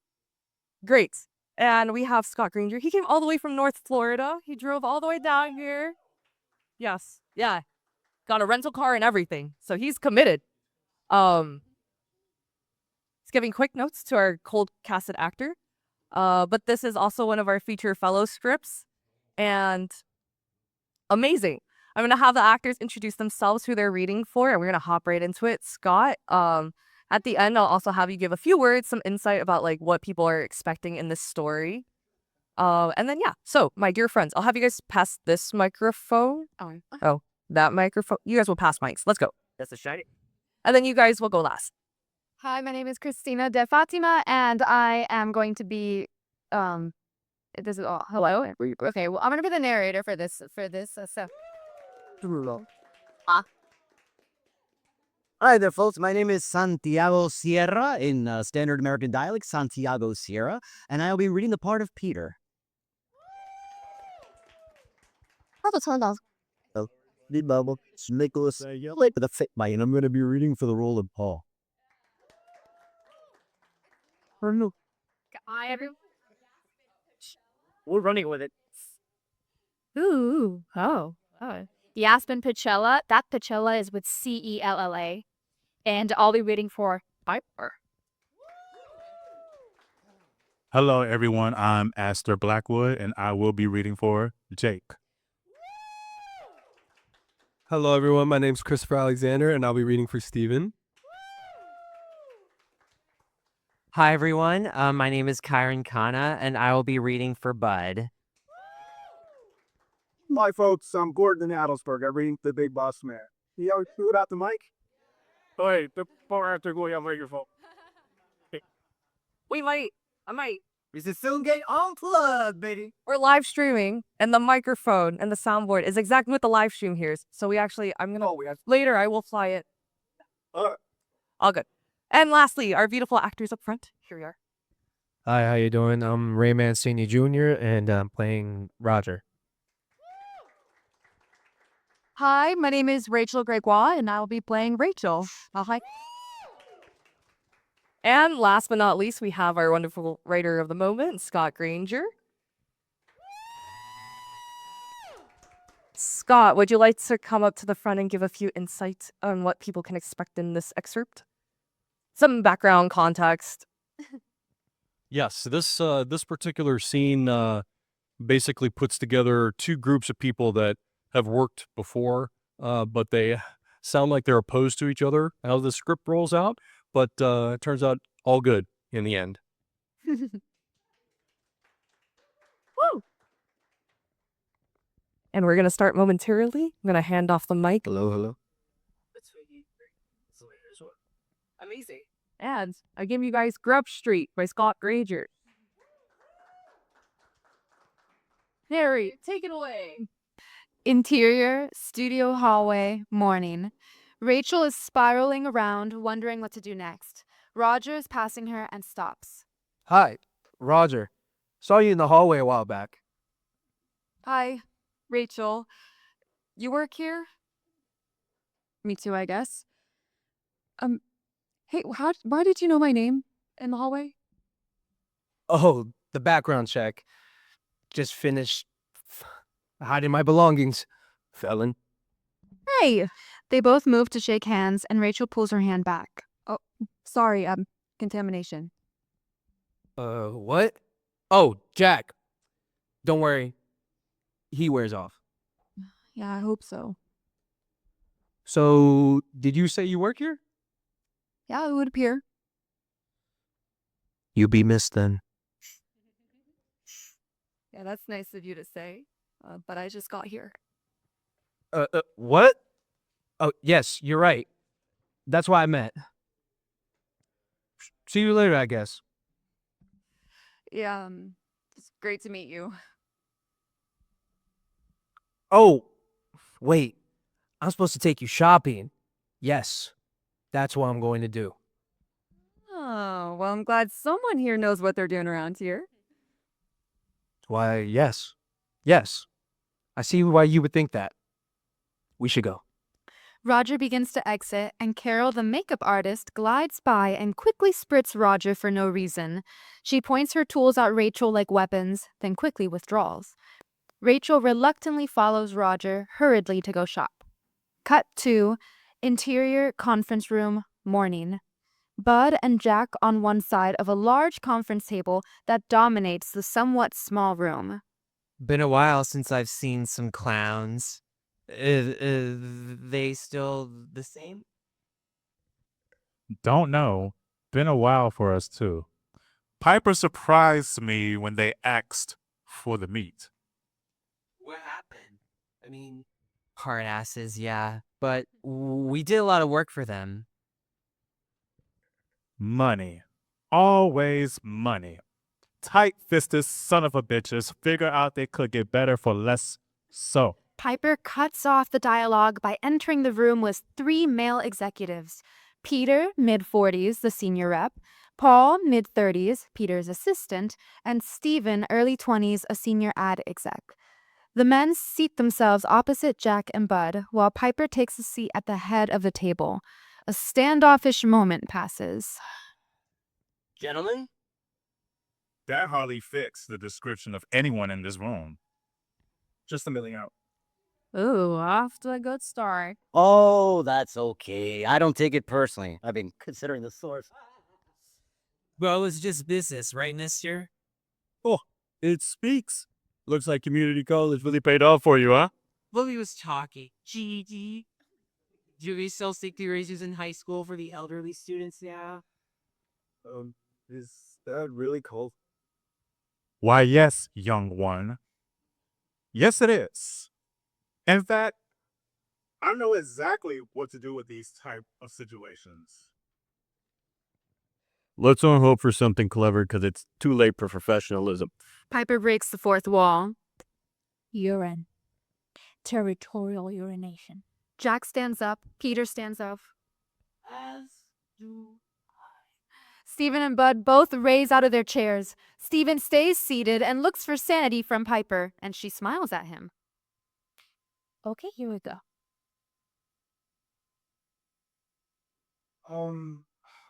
Great. And we have Scott Granger. He came all the way from North Florida. He drove all the way down here. Yes. Yeah. Got a rental car and everything. So he's committed. He's giving quick notes to our cold casted actor. But this is also one of our feature fellow scripts. And amazing. I'm going to have the actors introduce themselves, who they're reading for, and we're going to hop right into it. Scott, at the end, I'll also have you give a few words, some insight about like what people are expecting in this story. And then, yeah. So, my dear friends, I'll have you guys pass this microphone. Oh, that microphone. You guys will pass mics. Let's go. That's a shiny. And then you guys will go last. Hi, my name is Christina De Fatima, and I am going to be this is all hello. Okay, well, I'm gonna be the narrator for this. So. Hi there, folks. My name is Santiago Sierra, in standard American dialect, Santiago Sierra, and I'll be reading the part of Peter. The bubble, Nicholas, with a fit bite, and I'm going to be reading for the role of Paul. Hi, everyone. We're running with it. Ooh, oh. The Aspen Pachella. That Pachella is with Cella, and I'll be waiting for Piper. Hello, everyone. I'm Aster Blackwood, and I will be reading for Jake. Hello, everyone. My name's Christopher Alexander, and I'll be reading for Steven. Hi, everyone. My name is Kyron Kana, and I will be reading for Bud. Hi, folks. I'm Gordon in Adelsberg. I'm reading The Big Boss Man. You always threw it out the mic? Hey, the power after going on microphone. I might. This is FilmGate Unplugged, baby. We're live streaming, and the microphone and the soundboard is exactly what the live stream hears. So later I will fly it. All good. And lastly, our beautiful actors up front. Here we are. Hi, how you doing? I'm Ray Mancini Jr. and I'm playing Roger. Hi, my name is Rachel Gregoire, and I will be playing Rachel. Hi. And last but not least, we have our wonderful writer of the moment, Scott Granger. Scott, would you like to come up to the front and give a few insights on what people can expect in this excerpt? Some background context. Yes, this particular scene basically puts together two groups of people that have worked before, but they sound like they're opposed to each other. How the script rolls out, but it turns out all good in the end. Woo! And we're gonna start momentarily. I'm gonna hand off the mic. Hello. Amazing. And I give you guys Grub Street by Scott Granger. Harry, take it away. Interior, studio hallway, morning. Rachel is spiraling around, wondering what to do next. Roger is passing her and stops. Hi, Roger. Saw you in the hallway a while back. Hi, Rachel. You work here? Me too, I guess. Hey, why did you know my name in the hallway? Oh, the background check. Just finished hiding my belongings, felon. Hey! They both move to shake hands, and Rachel pulls her hand back. Oh, sorry, contamination. What? Oh, Jack. Don't worry. He wears off. Yeah, I hope so. So, did you say you work here? Yeah, it would appear. You be missed then. Yeah, that's nice of you to say, but I just got here. What? Oh, yes, you're right. That's why I meant. See you later, I guess. Yeah, it's great to meet you. Oh, wait. I'm supposed to take you shopping. Yes, that's what I'm going to do. Oh, well, I'm glad someone here knows what they're doing around here. Why, yes. Yes. I see why you would think that. We should go. Roger begins to exit, and Carol, the makeup artist, glides by and quickly spritz Roger for no reason. She points her tools at Rachel like weapons, then quickly withdraws. Rachel reluctantly follows Roger hurriedly to go shop. Cut 2, interior conference room, morning. Bud and Jack on one side of a large conference table that dominates the somewhat small room. Been a while since I've seen some clowns. They still the same? Don't know. Been a while for us too. Piper surprised me when they asked for the meat. What happened? I mean, hard asses, yeah. But we did a lot of work for them. Money. Always money. Tight-fisted son of a bitches figure out they could get better for less so. Piper cuts off the dialogue by entering the room with 3 male executives. Peter, mid-40s, the senior rep, Paul, mid-30s, Peter's assistant, and Stephen, early 20s, a senior ad exec. The men seat themselves opposite Jack and Bud, while Piper takes a seat at the head of the table. A standoffish moment passes. Gentlemen? That hardly fits the description of anyone in this room. Just a milling out. Ooh, off to a good start. Oh, that's okay. I don't take it personally. I mean, considering the source. Well, it's just business, right, mister? Oh, it speaks. Looks like community college really paid off for you, huh? Lily was talking. GD. Do we sell safety razors in high school for the elderly students now? Is that really cold? Why, yes, young one. Yes, it is. In fact, I know exactly what to do with these type of situations. Let's all hope for something clever because it's too late for professionalism. Piper breaks the fourth wall. Urine. Territorial urination. Jack stands up. Peter stands up. As do Stephen and Bud both raise out of their chairs. Stephen stays seated and looks for sanity from Piper, and she smiles at him. Okay, here we go. Are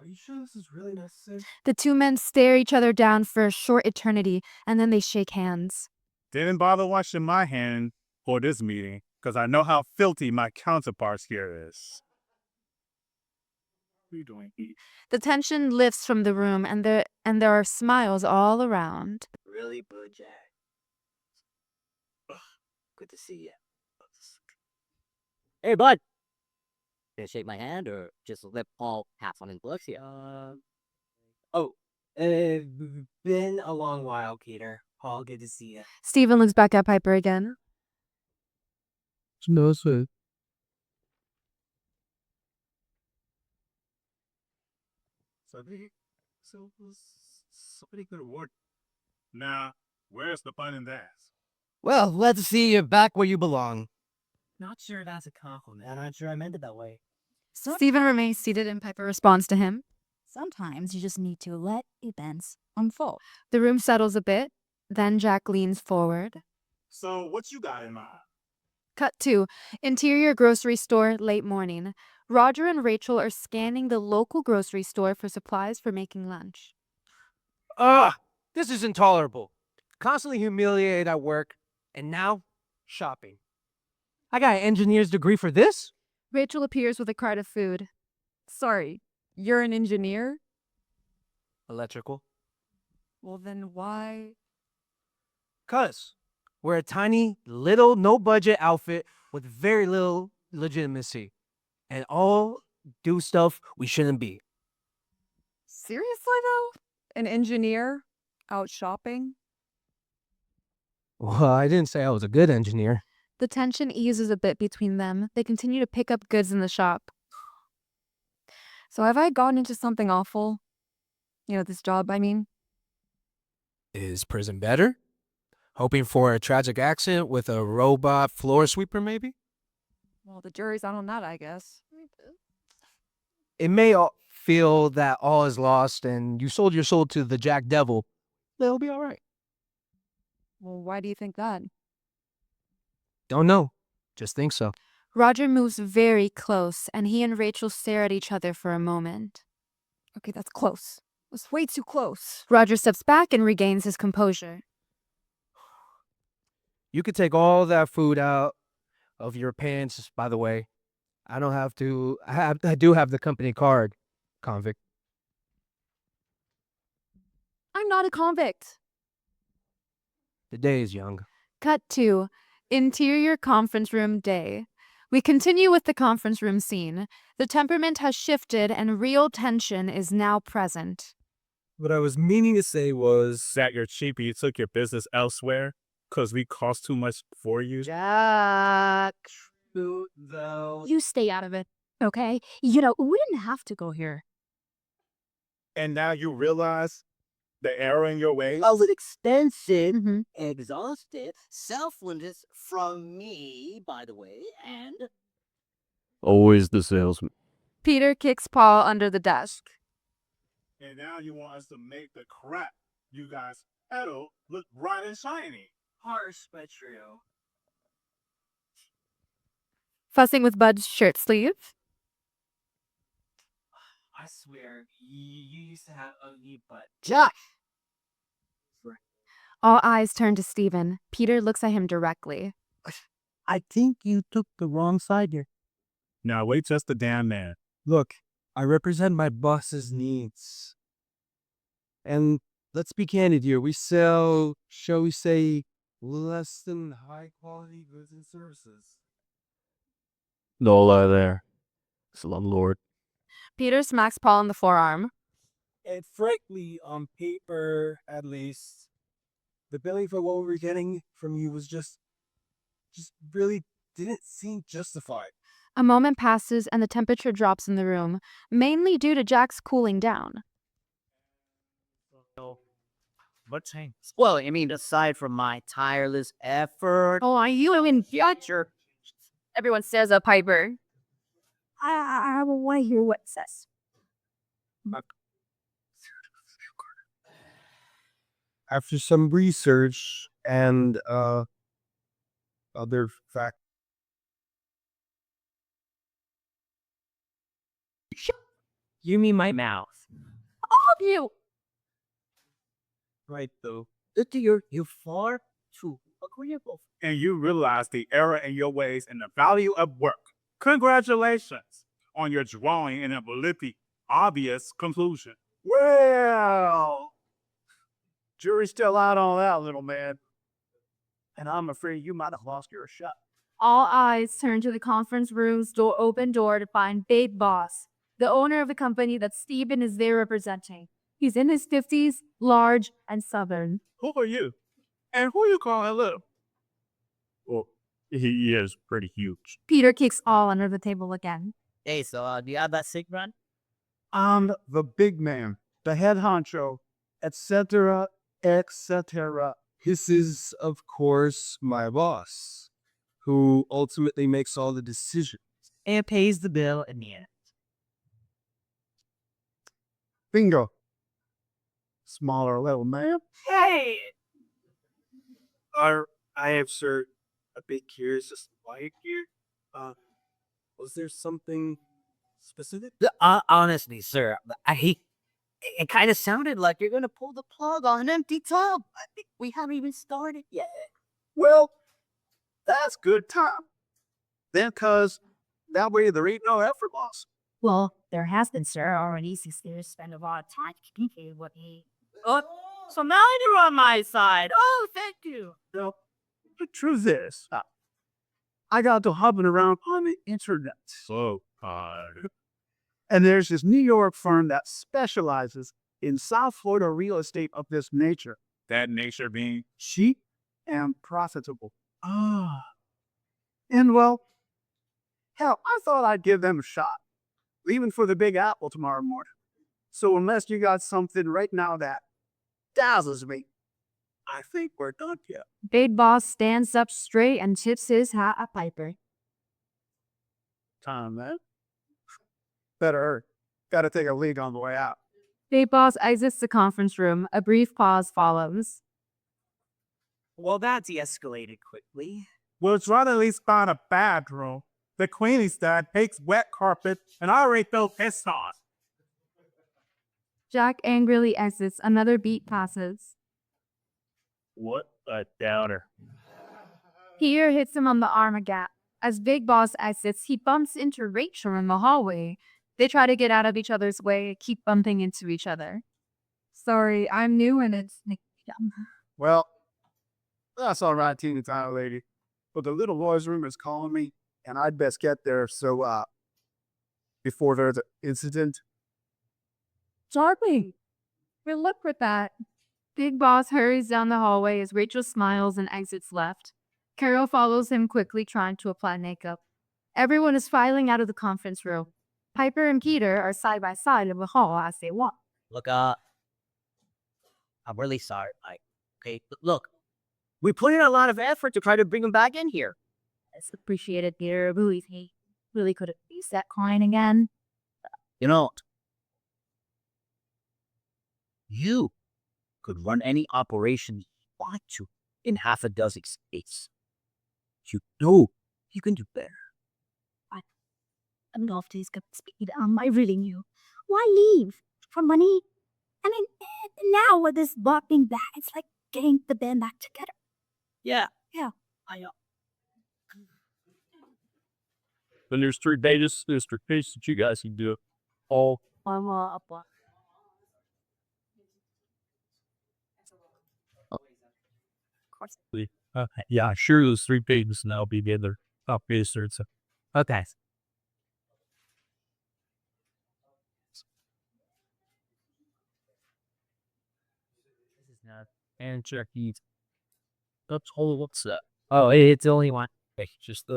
you sure this is really necessary? The 2 men stare each other down for a short eternity, and then they shake hands. Didn't bother washing my hand for this meeting because I know how filthy my counterparts here is. What are you doing? The tension lifts from the room, and there are smiles all around. Really, Bud Jack? Good to see you. Hey, bud. Gonna shake my hand or just let Paul have fun and books here? Been a long while, Peter. Paul, good to see you. Stephen looks back at Piper again. No, sir. Somebody could award. Nah, where's the fun in that? Well, let's see you're back where you belong. Not sure that's a compliment. I'm not sure I meant it that way. Stephen remains seated, and Piper responds to him. Sometimes you just need to let events unfold. The room settles a bit. Then Jack leans forward. So, what you got in mind? Cut 2. Interior grocery store, late morning. Roger and Rachel are scanning the local grocery store for supplies for making lunch. This is intolerable. Constantly humiliated at work, and now shopping. I got an engineer's degree for this? Rachel appears with a cart of food. Sorry, you're an engineer? Electrical. Well, then why? 'Cause we're a tiny, little, no-budget outfit with very little legitimacy. And all do stuff we shouldn't be. Seriously, though? An engineer? Out shopping? Well, I didn't say I was a good engineer. The tension eases a bit between them. They continue to pick up goods in the shop. So have I gotten into something awful? You know, this job, I mean. Is prison better? Hoping for a tragic accident with a robot floor sweeper, maybe? Well, the jury's out on that, I guess. It may feel that all is lost and you sold your soul to the Jack Devil. They'll be all right. Well, why do you think that? Don't know. Just think so. Roger moves very close, and he and Rachel stare at each other for a moment. Okay, that's close. That's way too close. Roger steps back and regains his composure. You could take all that food out of your pants, by the way. I don't have to. I do have the company card, convict. I'm not a convict. The day is young. Cut to interior conference room day. We continue with the conference room scene. The temperament has shifted and real tension is now present. What I was meaning to say was that you're cheap and you took your business elsewhere because we cost too much for you. Jack. You stay out of it, okay? You know, we didn't have to go here. And now you realize the error in your ways. I was extensive, exhausted, selfless from me, by the way, and Always the salesman. Peter kicks Paul under the desk. And now you want us to make the crap you guys peddle look bright and shiny. harsh but true. Fussing with Bud's shirt sleeve. I swear, you used to have ugly butt. Jack! All eyes turn to Stephen. Peter looks at him directly. I think you took the wrong side here. Now wait just a damn minute. Look, I represent my boss's needs. And let's be candid here. We sell, shall we say, less than high quality goods and services. No lie there. Slumlord. Peter smacks Paul on the forearm. And frankly, on paper, at least, the billing for what we were getting from you was just really didn't seem justified. A moment passes and the temperature drops in the room, mainly due to Jack's cooling down. What changed? Well, I mean, aside from my tireless effort. Oh, are you in future? Everyone stares at Piper. I want to hear what it says. After some research and other facts. You mean my mouth? All of you! Right, though. You're far too agreeable. And you realize the error in your ways and the value of work. Congratulations on your drawing in a blippi obvious conclusion. Well, jury's still out on that, little man. And I'm afraid you might have lost your shot. All eyes turn to the conference room's open door to find Big Boss, the owner of the company that Stephen is there representing. He's in his 50s, large and southern. Who are you? And who you calling little? Well, he is pretty huge. Peter kicks all under the table again. Hey, so do you have that sick run? I'm the big man, the head honcho, etc., etc. This is, of course, my boss, who ultimately makes all the decisions. And pays the bill in the end. Bingo. Smaller little man. Hey! I have, sir, a bit curious as to why you're here. Was there something specific? Honestly, sir, it kind of sounded like you're going to pull the plug on an empty tub. I think we haven't even started yet. Well, that's good time. Then, cuz that way there ain't no effort loss. Well, there has been, sir, already, since they spent a lot of time communicating with me. Oh, so now you're on my side. Oh, thank you. No, the truth is, I got to hubbing around on the internet. So, And there's this New York firm that specializes in South Florida real estate of this nature. that nature being Cheap and profitable. And well, hell, I thought I'd give them a shot. Leaving for the Big Apple tomorrow morning. So unless you got something right now that dazzles me, I think we're done here. Big Boss stands up straight and tips his hat at Piper. Time, man. Better hurry. Gotta take a leak on the way out. Big Boss exits the conference room. A brief pause follows. Well, that de-escalated quickly. We'll try to at least find a bathroom The Queenie's dad hates wet carpet, and I already feel pissed off. Jack angrily exits. Another beat passes. What a downer. Peter hits him on the arm again. As Big Boss exits, he bumps into Rachel in the hallway. They try to get out of each other's way, keep bumping into each other. Sorry, I'm new and it's Well, that's all right, teeny tiny lady. But the little boy's room is calling me, and I'd best get there before there's an incident. Darling, we'll look for that. Big Boss hurries down the hallway as Rachel smiles and exits left. Carol follows him quickly, trying to apply makeup. Everyone is filing out of the conference room. Piper and Peter are side by side in the hall as they walk. Look, I'm really sorry, Mike. Okay, look, we put in a lot of effort to try to bring him back in here. It's appreciated, Peter. Really, he really could have used that coin again. You know, you could run any operation you want to in half a dozen states. You know you can do better. I'm off to his speed. I really knew. Why leave? For money? I mean, now with this block being back, it's like getting the band back together. Yeah. Yeah. I know. Then there's 3 pages. There's 3 pages that you guys can do it all. I'm up. Yeah, sure. Those 3 pages now be together. Top page third. So, okay. This is not. And check these. That's all. What's that? Oh, it's only one. Okay, just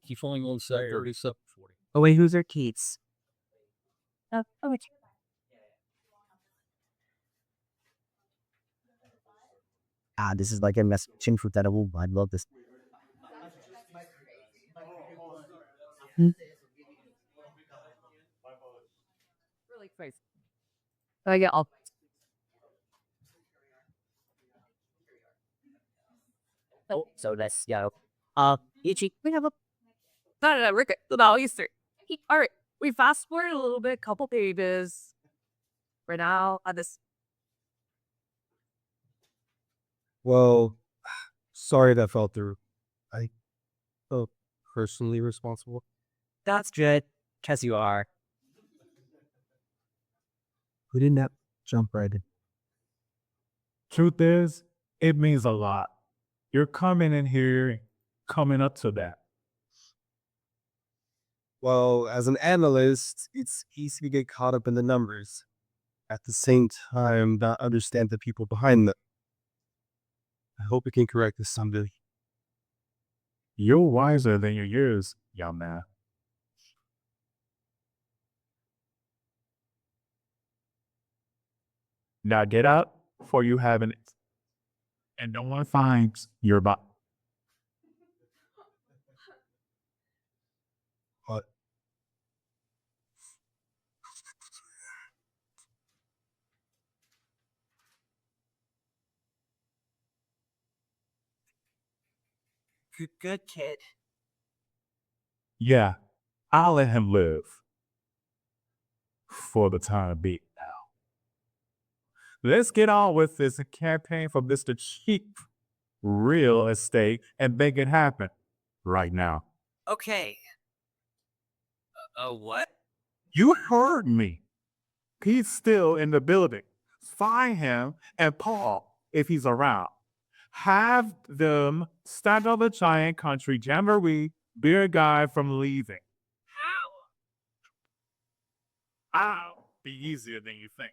keep following on side 3740. Oh wait, who's our Keats? Wait. This is like a messaging fruit that I love this. Really crazy. So I get all. Oh, so that's Ichi. We have a. No, Rick. No, Easter. All right. We fast forward a little bit, couple pages. We're now on this. Well, sorry that fell through. I felt personally responsible. That's good, because you are. We didn't have jump right in. Truth is, it means a lot. You're coming in here, coming up to that. Well, as an analyst, it's easy to get caught up in the numbers. At the same time, not understand the people behind them. I hope you can correct this someday. You're wiser than your years, young man. Now get out, for you haven't it. And no one finds your body. What? Good kid. Yeah, I'll let him live. For the time being now. Let's get on with this campaign for Mr. Cheap Real Estate and make it happen right now. Okay. What? You heard me. He's still in the building. Find him and Paul if he's around. Have them stand on the giant country jamboree beer guy from leaving. I'll be easier than you think.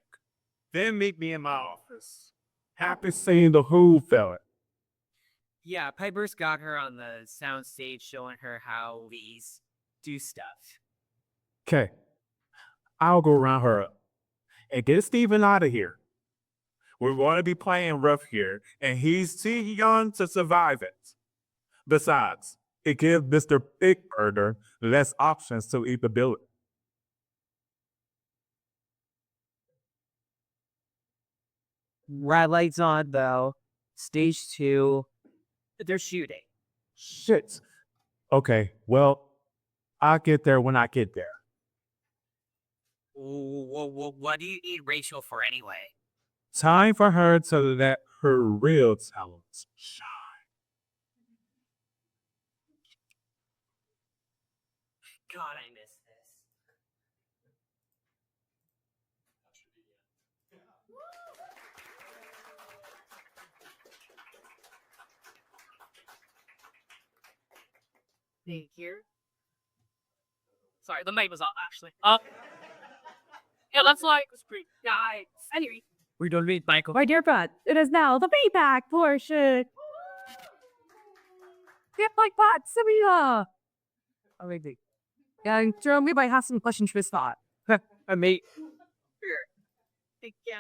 Then meet me in my office. Happy seeing the Who fella. Yeah, Piper's got her on the sound stage showing her how these do stuff. Okay. I'll go round her up. And get Steven out of here. We're going to be playing rough here, and he's too young to survive it. Besides, it gives Mr. Big Birder less options to eat the building. Red lights on though. Stage 2. They're shooting. Shit. Okay, well, I'll get there when I get there. What do you need Rachel for anyway? Time for her to let her real talents shine. God, I miss this. Thank you. Sorry, the mic was off actually. Yeah, that's like great. Guys. Anyway, We don't read Michael. my dear friend, it is now the feedback portion. Get like that, Samina. Amazing. Yeah, Jerome, we might have some questions for this thought. Me. Thank you.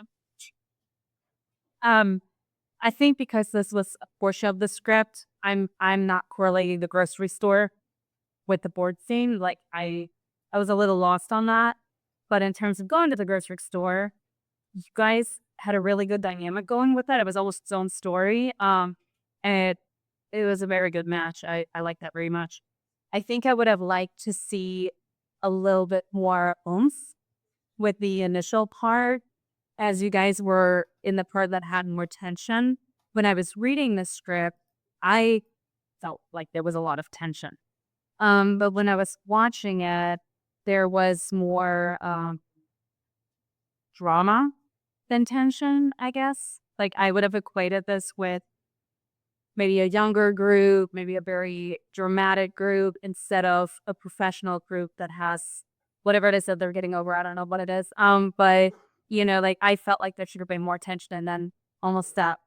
I think because this was a portion of the script, I'm not correlating the grocery store with the board scene. Like I was a little lost on that. But in terms of going to the grocery store, you guys had a really good dynamic going with that. It was almost its own story. And it was a very good match. I like that very much. I think I would have liked to see a little bit more oomph with the initial part as you guys were in the part that had more tension. When I was reading the script, I felt like there was a lot of tension. But when I was watching it, there was more drama than tension, I guess. Like I would have equated this with maybe a younger group, maybe a very dramatic group instead of a professional group that has whatever it is that they're getting over. I don't know what it is. But you know, like I felt like there should have been more tension, and then almost that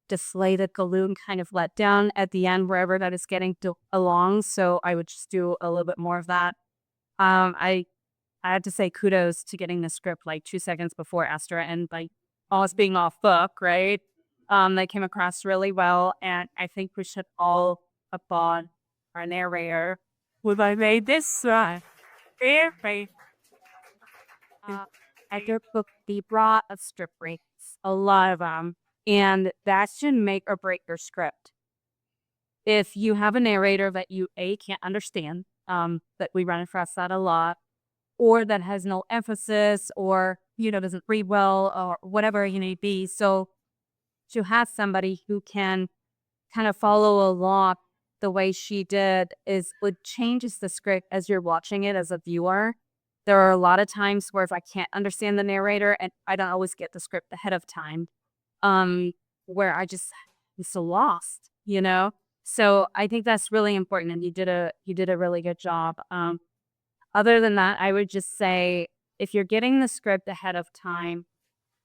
deflated balloon kind of let down at the end wherever that is getting along. So I would just do a little bit more of that. I had to say kudos to getting the script like 2 seconds before Astra and like almost being off book, right? They came across really well, and I think we should all applaud our narrator. Would I made this right? At your book, they brought a strip rates, a lot of them, and that should make or break your script. If you have a narrator that you can't understand, that we run across that a lot, or that has no emphasis, or doesn't read well, or whatever it may be, so to have somebody who can kind of follow along the way she did would changes the script as you're watching it as a viewer. There are a lot of times where if I can't understand the narrator, and I don't always get the script ahead of time, where I just was so lost, So I think that's really important, and you did a really good job. Other than that, I would just say if you're getting the script ahead of time,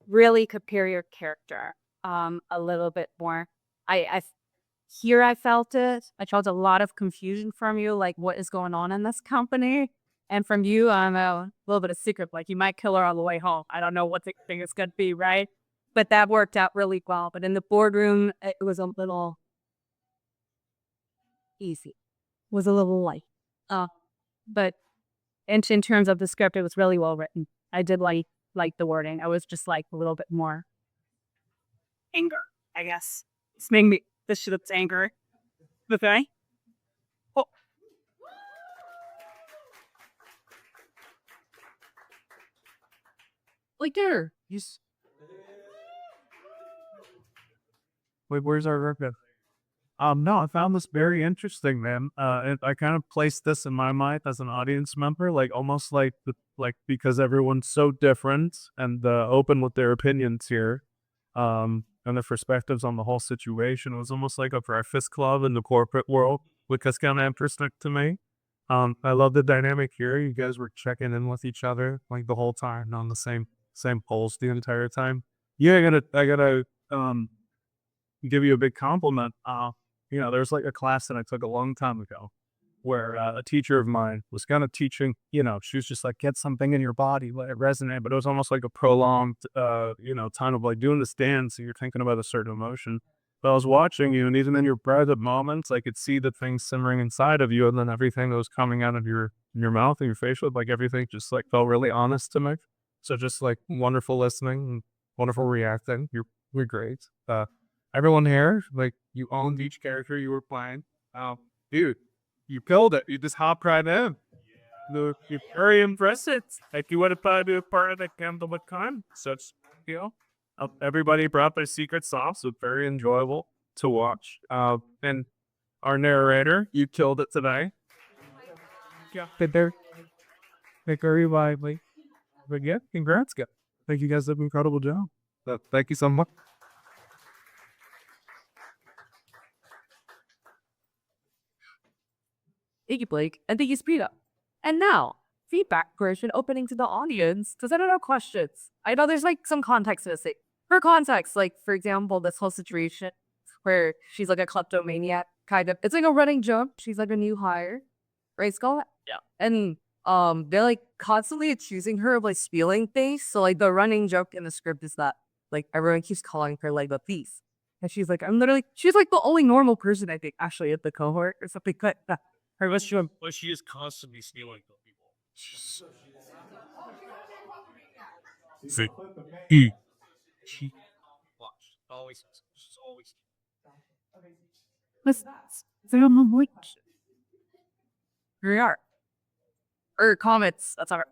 really compare your character a little bit more. I felt it. I felt a lot of confusion from you, like what is going on in this company. And from you, I'm a little bit of secret, like you might kill her on the way home. I don't know what the thing is going to be, right? But that worked out really well. But in the boardroom, it was a little easy. It was a little light. But in terms of the script, it was really well written. I did like the wording. I was just like a little bit more anger, I guess. It's making me this shit up's anger. Okay. Oh. Like there. He's. Wait, where's our record? No, I found this very interesting, man. I kind of placed this in my mind as an audience member, like almost like because everyone's so different and open with their opinions here, and their perspectives on the whole situation. It was almost like a breakfast club in the corporate world, which is kind of interesting to me. I love the dynamic here. You guys were checking in with each other like the whole time, on the same pulse the entire time. Yeah, I gotta give you a big compliment. There's like a class that I took a long time ago where a teacher of mine was kind of teaching, she was just like, get something in your body, let it resonate. But it was almost like a prolonged, time of like doing this dance. And you're thinking about a certain emotion. But I was watching you, and even in your private moments, I could see the things simmering inside of you, and then everything that was coming out of your mouth and your facial, like everything just like felt really honest to me. So just like wonderful listening, and wonderful reacting. You're great. Everyone here, like you owned each character you were playing. Dude, you killed it. You just hopped right in. You're very impressive. Like you would have probably be a part of the Campbell McCon. Such, everybody brought their secret sauce. So very enjoyable to watch. And our narrator, you killed it today. Yeah, very lively. But yeah, congrats, guys. Thank you guys did an incredible job. Thank you so much. Thank you, Blake, and thank you, Speeda. And now, feedback portion opening to the audience. Does anyone have questions? I know there's like some context missing. For context, like for example, this whole situation where she's like a kleptomaniac, kind of. It's like a running joke. She's like a new hire, right, Skull? Yeah. And they're like constantly accusing her of like stealing things. So like the running joke in the script is that like everyone keeps calling her like a thief, and she's like, she's like the only normal person I think actually at the cohort or something like that. Her what's she? But she is constantly stealing from people. See, she watch always. Listen, so I'm a question. Here we are. Or comments. That's all right.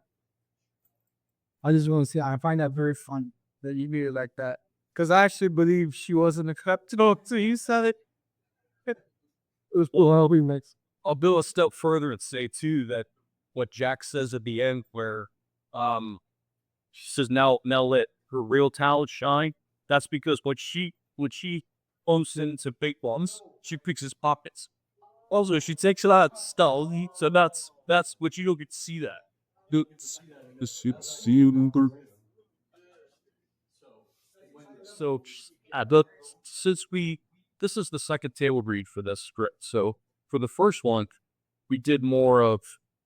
I just want to say I find that very fun that you made it like that. Because I actually believe she wasn't a klepto. So you said it. It was well remixed. I'll go a step further and say too that what Jack says at the end, where she says now let her real talent shine. That's because when she owns into big ones, she picks his pockets. Also, she takes a lot of stuff, so that's what you don't get to see that. So, since this is the second table read for this script, so for the first one, we did more of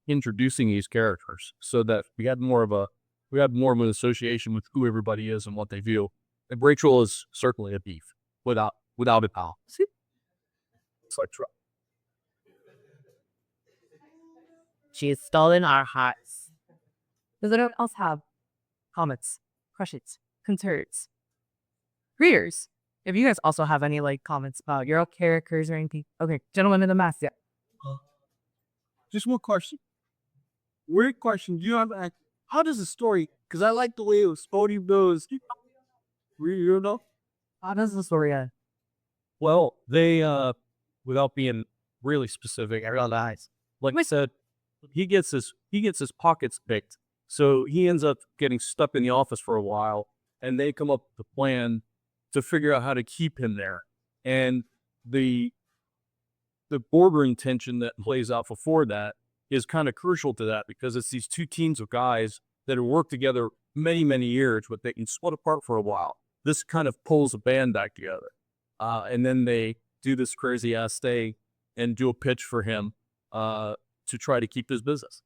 introducing these characters, so that we had more of an association with who everybody is and what they view. And Rachel is certainly a beef, without a pal. It's like trouble. She has stolen our hearts. Does anyone else have comments, questions, concerns? Readers, if you guys also have any like comments about your own characters or anything. Okay, gentleman in the mask, yeah. Just one question. Weird question. Do you have how does the story? Because I like the way it was Spody Bills. You know? How does the story end? Well, they without being really specific, like I said, he gets his pockets picked, so he ends up getting stuck in the office for a while, and they come up with a plan to figure out how to keep him there. And the bordering tension that plays out before that is kind of crucial to that, because it's these two teams of guys that have worked together many years, but they can split apart for a while. This kind of pulls a band back together. And then they do this crazy ass thing and do a pitch for him to try to keep his business.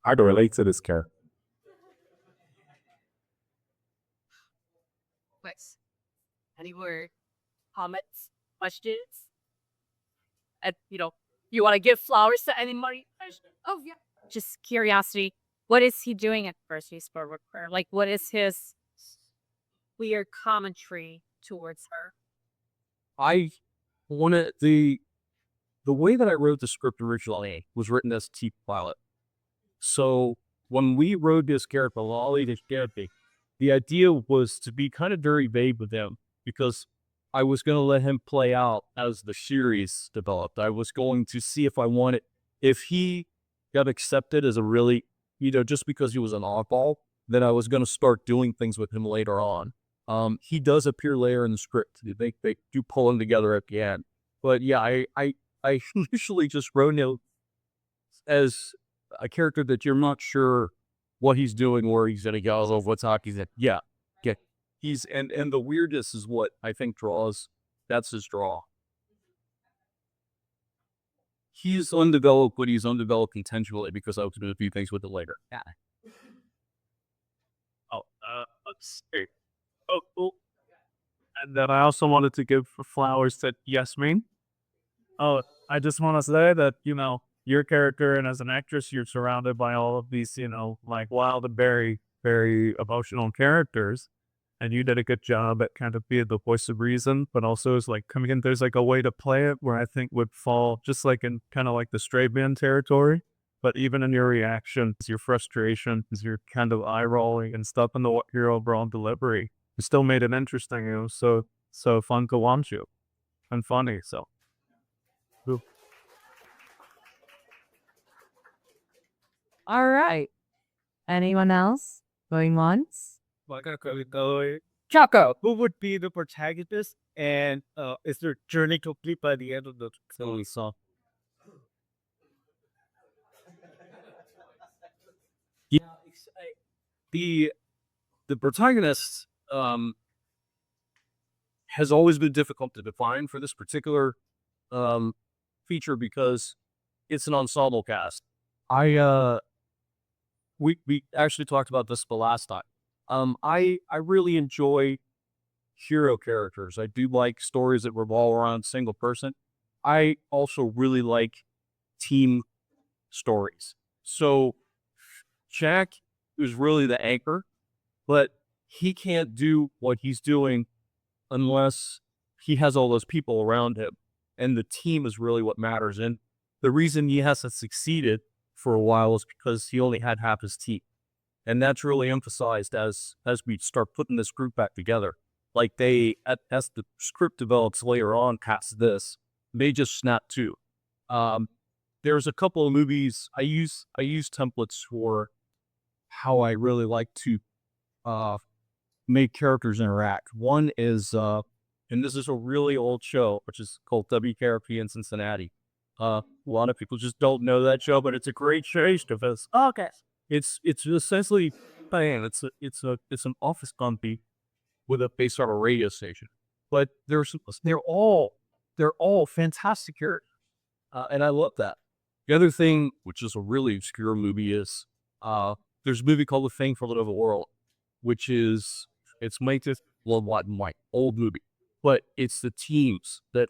I can relate to this character. Nice. Any more comments, questions? And you want to give flowers to anybody? Oh yeah. Just curiosity. What is he doing at First Sport? Like, what is his weird commentary towards her? I wanted the way that I wrote the script originally was written as T pilot. So when we wrote this character, the idea was to be kind of very vague with him, because I was going to let him play out as the series developed. I was going to see if he got accepted as a really, just because he was an oddball, then I was going to start doing things with him later on. He does appear later in the script. They do pull him together at the end. But yeah, I initially just wrote him as a character that you're not sure what he's doing, where he's gonna go, what's hockey's at. Yeah. He's and the weirdness is what I think that's his draw. He's undeveloped, but he's undeveloped intentionally because I was going to do things with it later. Yeah. Let's see. Oh, cool. And then I also wanted to give flowers to Yasmin. Oh, I just want to say that, your character, and as an actress, you're surrounded by all of these, like wild and very, very emotional characters. And you did a good job at kind of being the voice of reason, but also is like coming in, there's like a way to play it where I think would fall just like in kind of like the straight man territory. but even in your reactions, your frustrations, your kind of eye rolling and stuff, and your overall delivery, you still made it interesting. It was so fun to watch you and funny. So, cool. All right. Anyone else? Going once? Chaco, who would be the protagonist, and is their journey complete by the end of the song? Yeah, the the protagonist has always been difficult to define for this particular feature because it's an ensemble cast. We actually talked about this the last time. I really enjoy hero characters. I do like stories that revolve around single person. I also really like team stories. So Jack is really the anchor, but he can't do what he's doing unless he has all those people around him. And the team is really what matters. And the reason he hasn't succeeded for a while is because he only had half his team. And that's really emphasized as we start putting this group back together. Like as the script develops later on past this, they just snap to. There's a couple of movies I use templates for how I really like to make characters interact. One is and this is a really old show, which is called WKRP in Cincinnati. A lot of people just don't know that show, but it's a great show. Okay. It's essentially it's an office company with a based on a radio station, but they're all fantastic characters, and I love that. The other thing, which is a really obscure movie, is there's a movie called The Thing from Another World, which is it's Mates black and white, old movie, but it's the teams that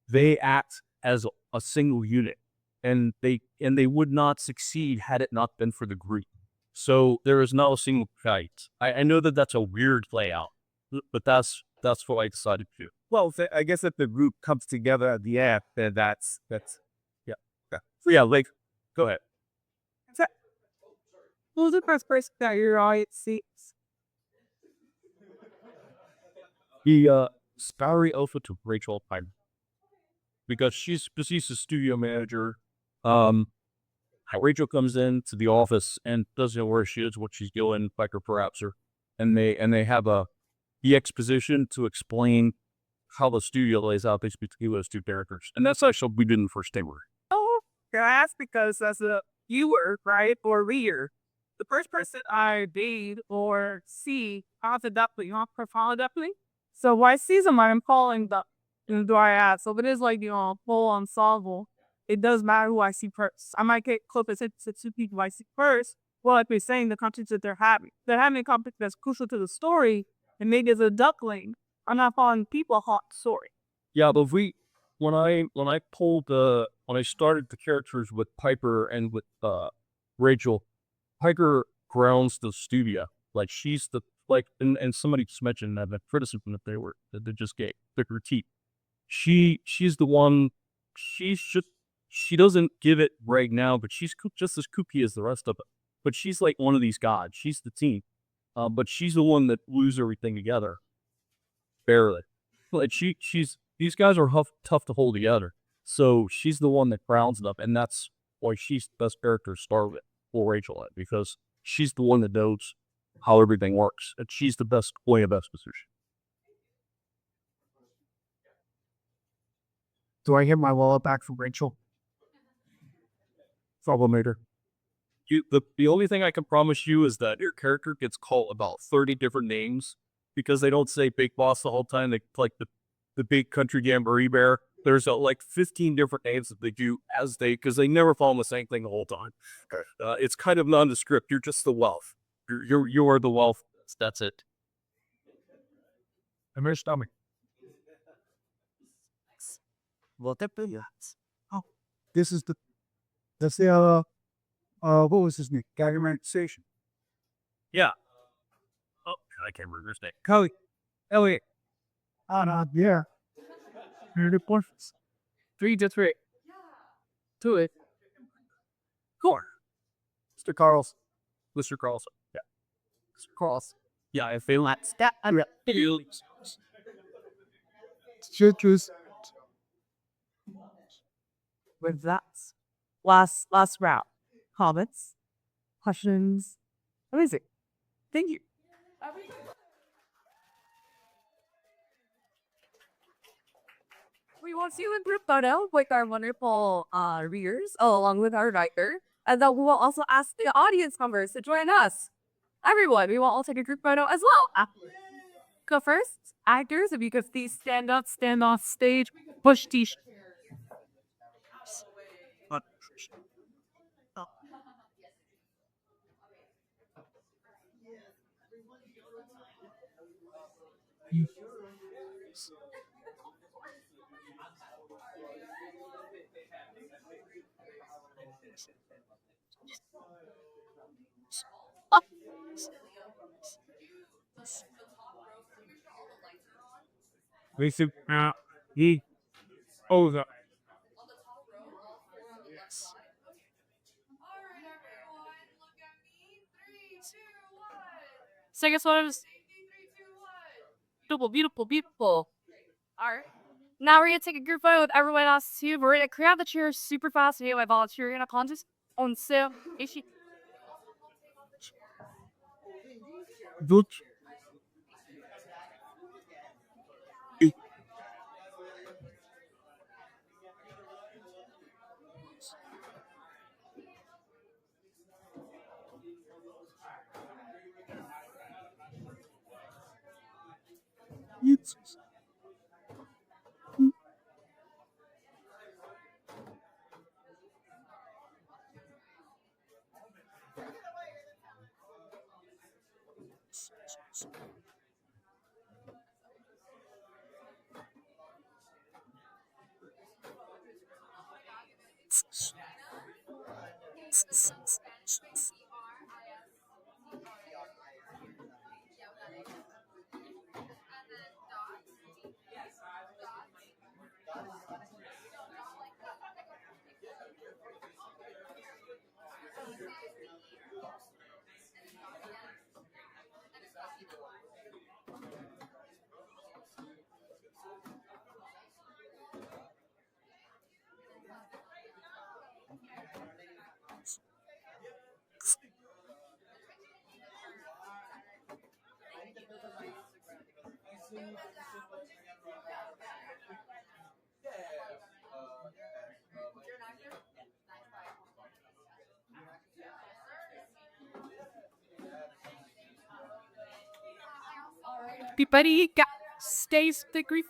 they act as a single unit, and they would not succeed had it not been for the group. So there is not a single fight. I know that that's a weird layout, but that's what I decided to do. Well, I guess if the group comes together at the end, then that's yeah. So yeah, go ahead. Who's the first person that your audience sees? The Barry Alpha to Rachel Piper, because she's the studio manager. Rachel comes into the office and doesn't know where she is, what she's doing. Piper perhaps her, and they have the exposition to explain how the studio lays out between those two characters, and that's actually what we did in the first day. Oh, can I ask, because as a viewer, right, or reader, the first person I read or see chronologically, so why season I'm calling the do I ask? So if it is full ensemble, it does matter who I see first. I might get close to two people I see first. Well, like we're saying, the conflict that they're having a conflict that's crucial to the story, and maybe as a duckling, I'm not following people hot story. Yeah, but when I started the characters with Piper and with Rachel, Piper grounds the studio. Like she's the and somebody just mentioned that criticism that they just gave the critique. She's the one. She doesn't give it right now, but she's just as kooky as the rest of it. But she's like one of these gods. She's the team, but she's the one that glues everything together. Barely. Like she's these guys are tough to hold together. So she's the one that grounds it up, and that's why she's the best character to start with for Rachel, because she's the one that knows how everything works, and she's the best way of exposition. Do I hear my wallet back from Rachel? Troublemaker. The only thing I can promise you is that your character gets called about 30 different names because they don't say Big Boss the whole time. They like the Big Country Jamboree Bear. There's 15 different names that they do because they never follow the same thing the whole time. It's kind of nondescript. You're just the wealth. You are the wealth. That's it. I'm your stomach. Oh, That's the what was his name? Gaggerman Station. Yeah. Oh, I can't remember his name. Kelly. Elliot. Yeah. 3 to 3. To it. Mr. Carlson. Mr. Carlson. Yeah. Mr. Carlson. Yeah, I feel that's that. I'm really Choose. With that, last round. Comments, questions. Amazing. Thank you. We want you in group photo with our wonderful readers, along with our writer, and then we will also ask the audience members to join us. Everyone, we will all take a group photo as well. Go first, actors. If you could please stand up, stand off stage, push t-shirt. Basic he over. Second one is beautiful, beautiful, beautiful. All right. Now we're gonna take a group photo with everyone else too. We're gonna clear out the chairs super fast. Anyway, volunteer in a contest on sale. Ishi. Everybody stays the grief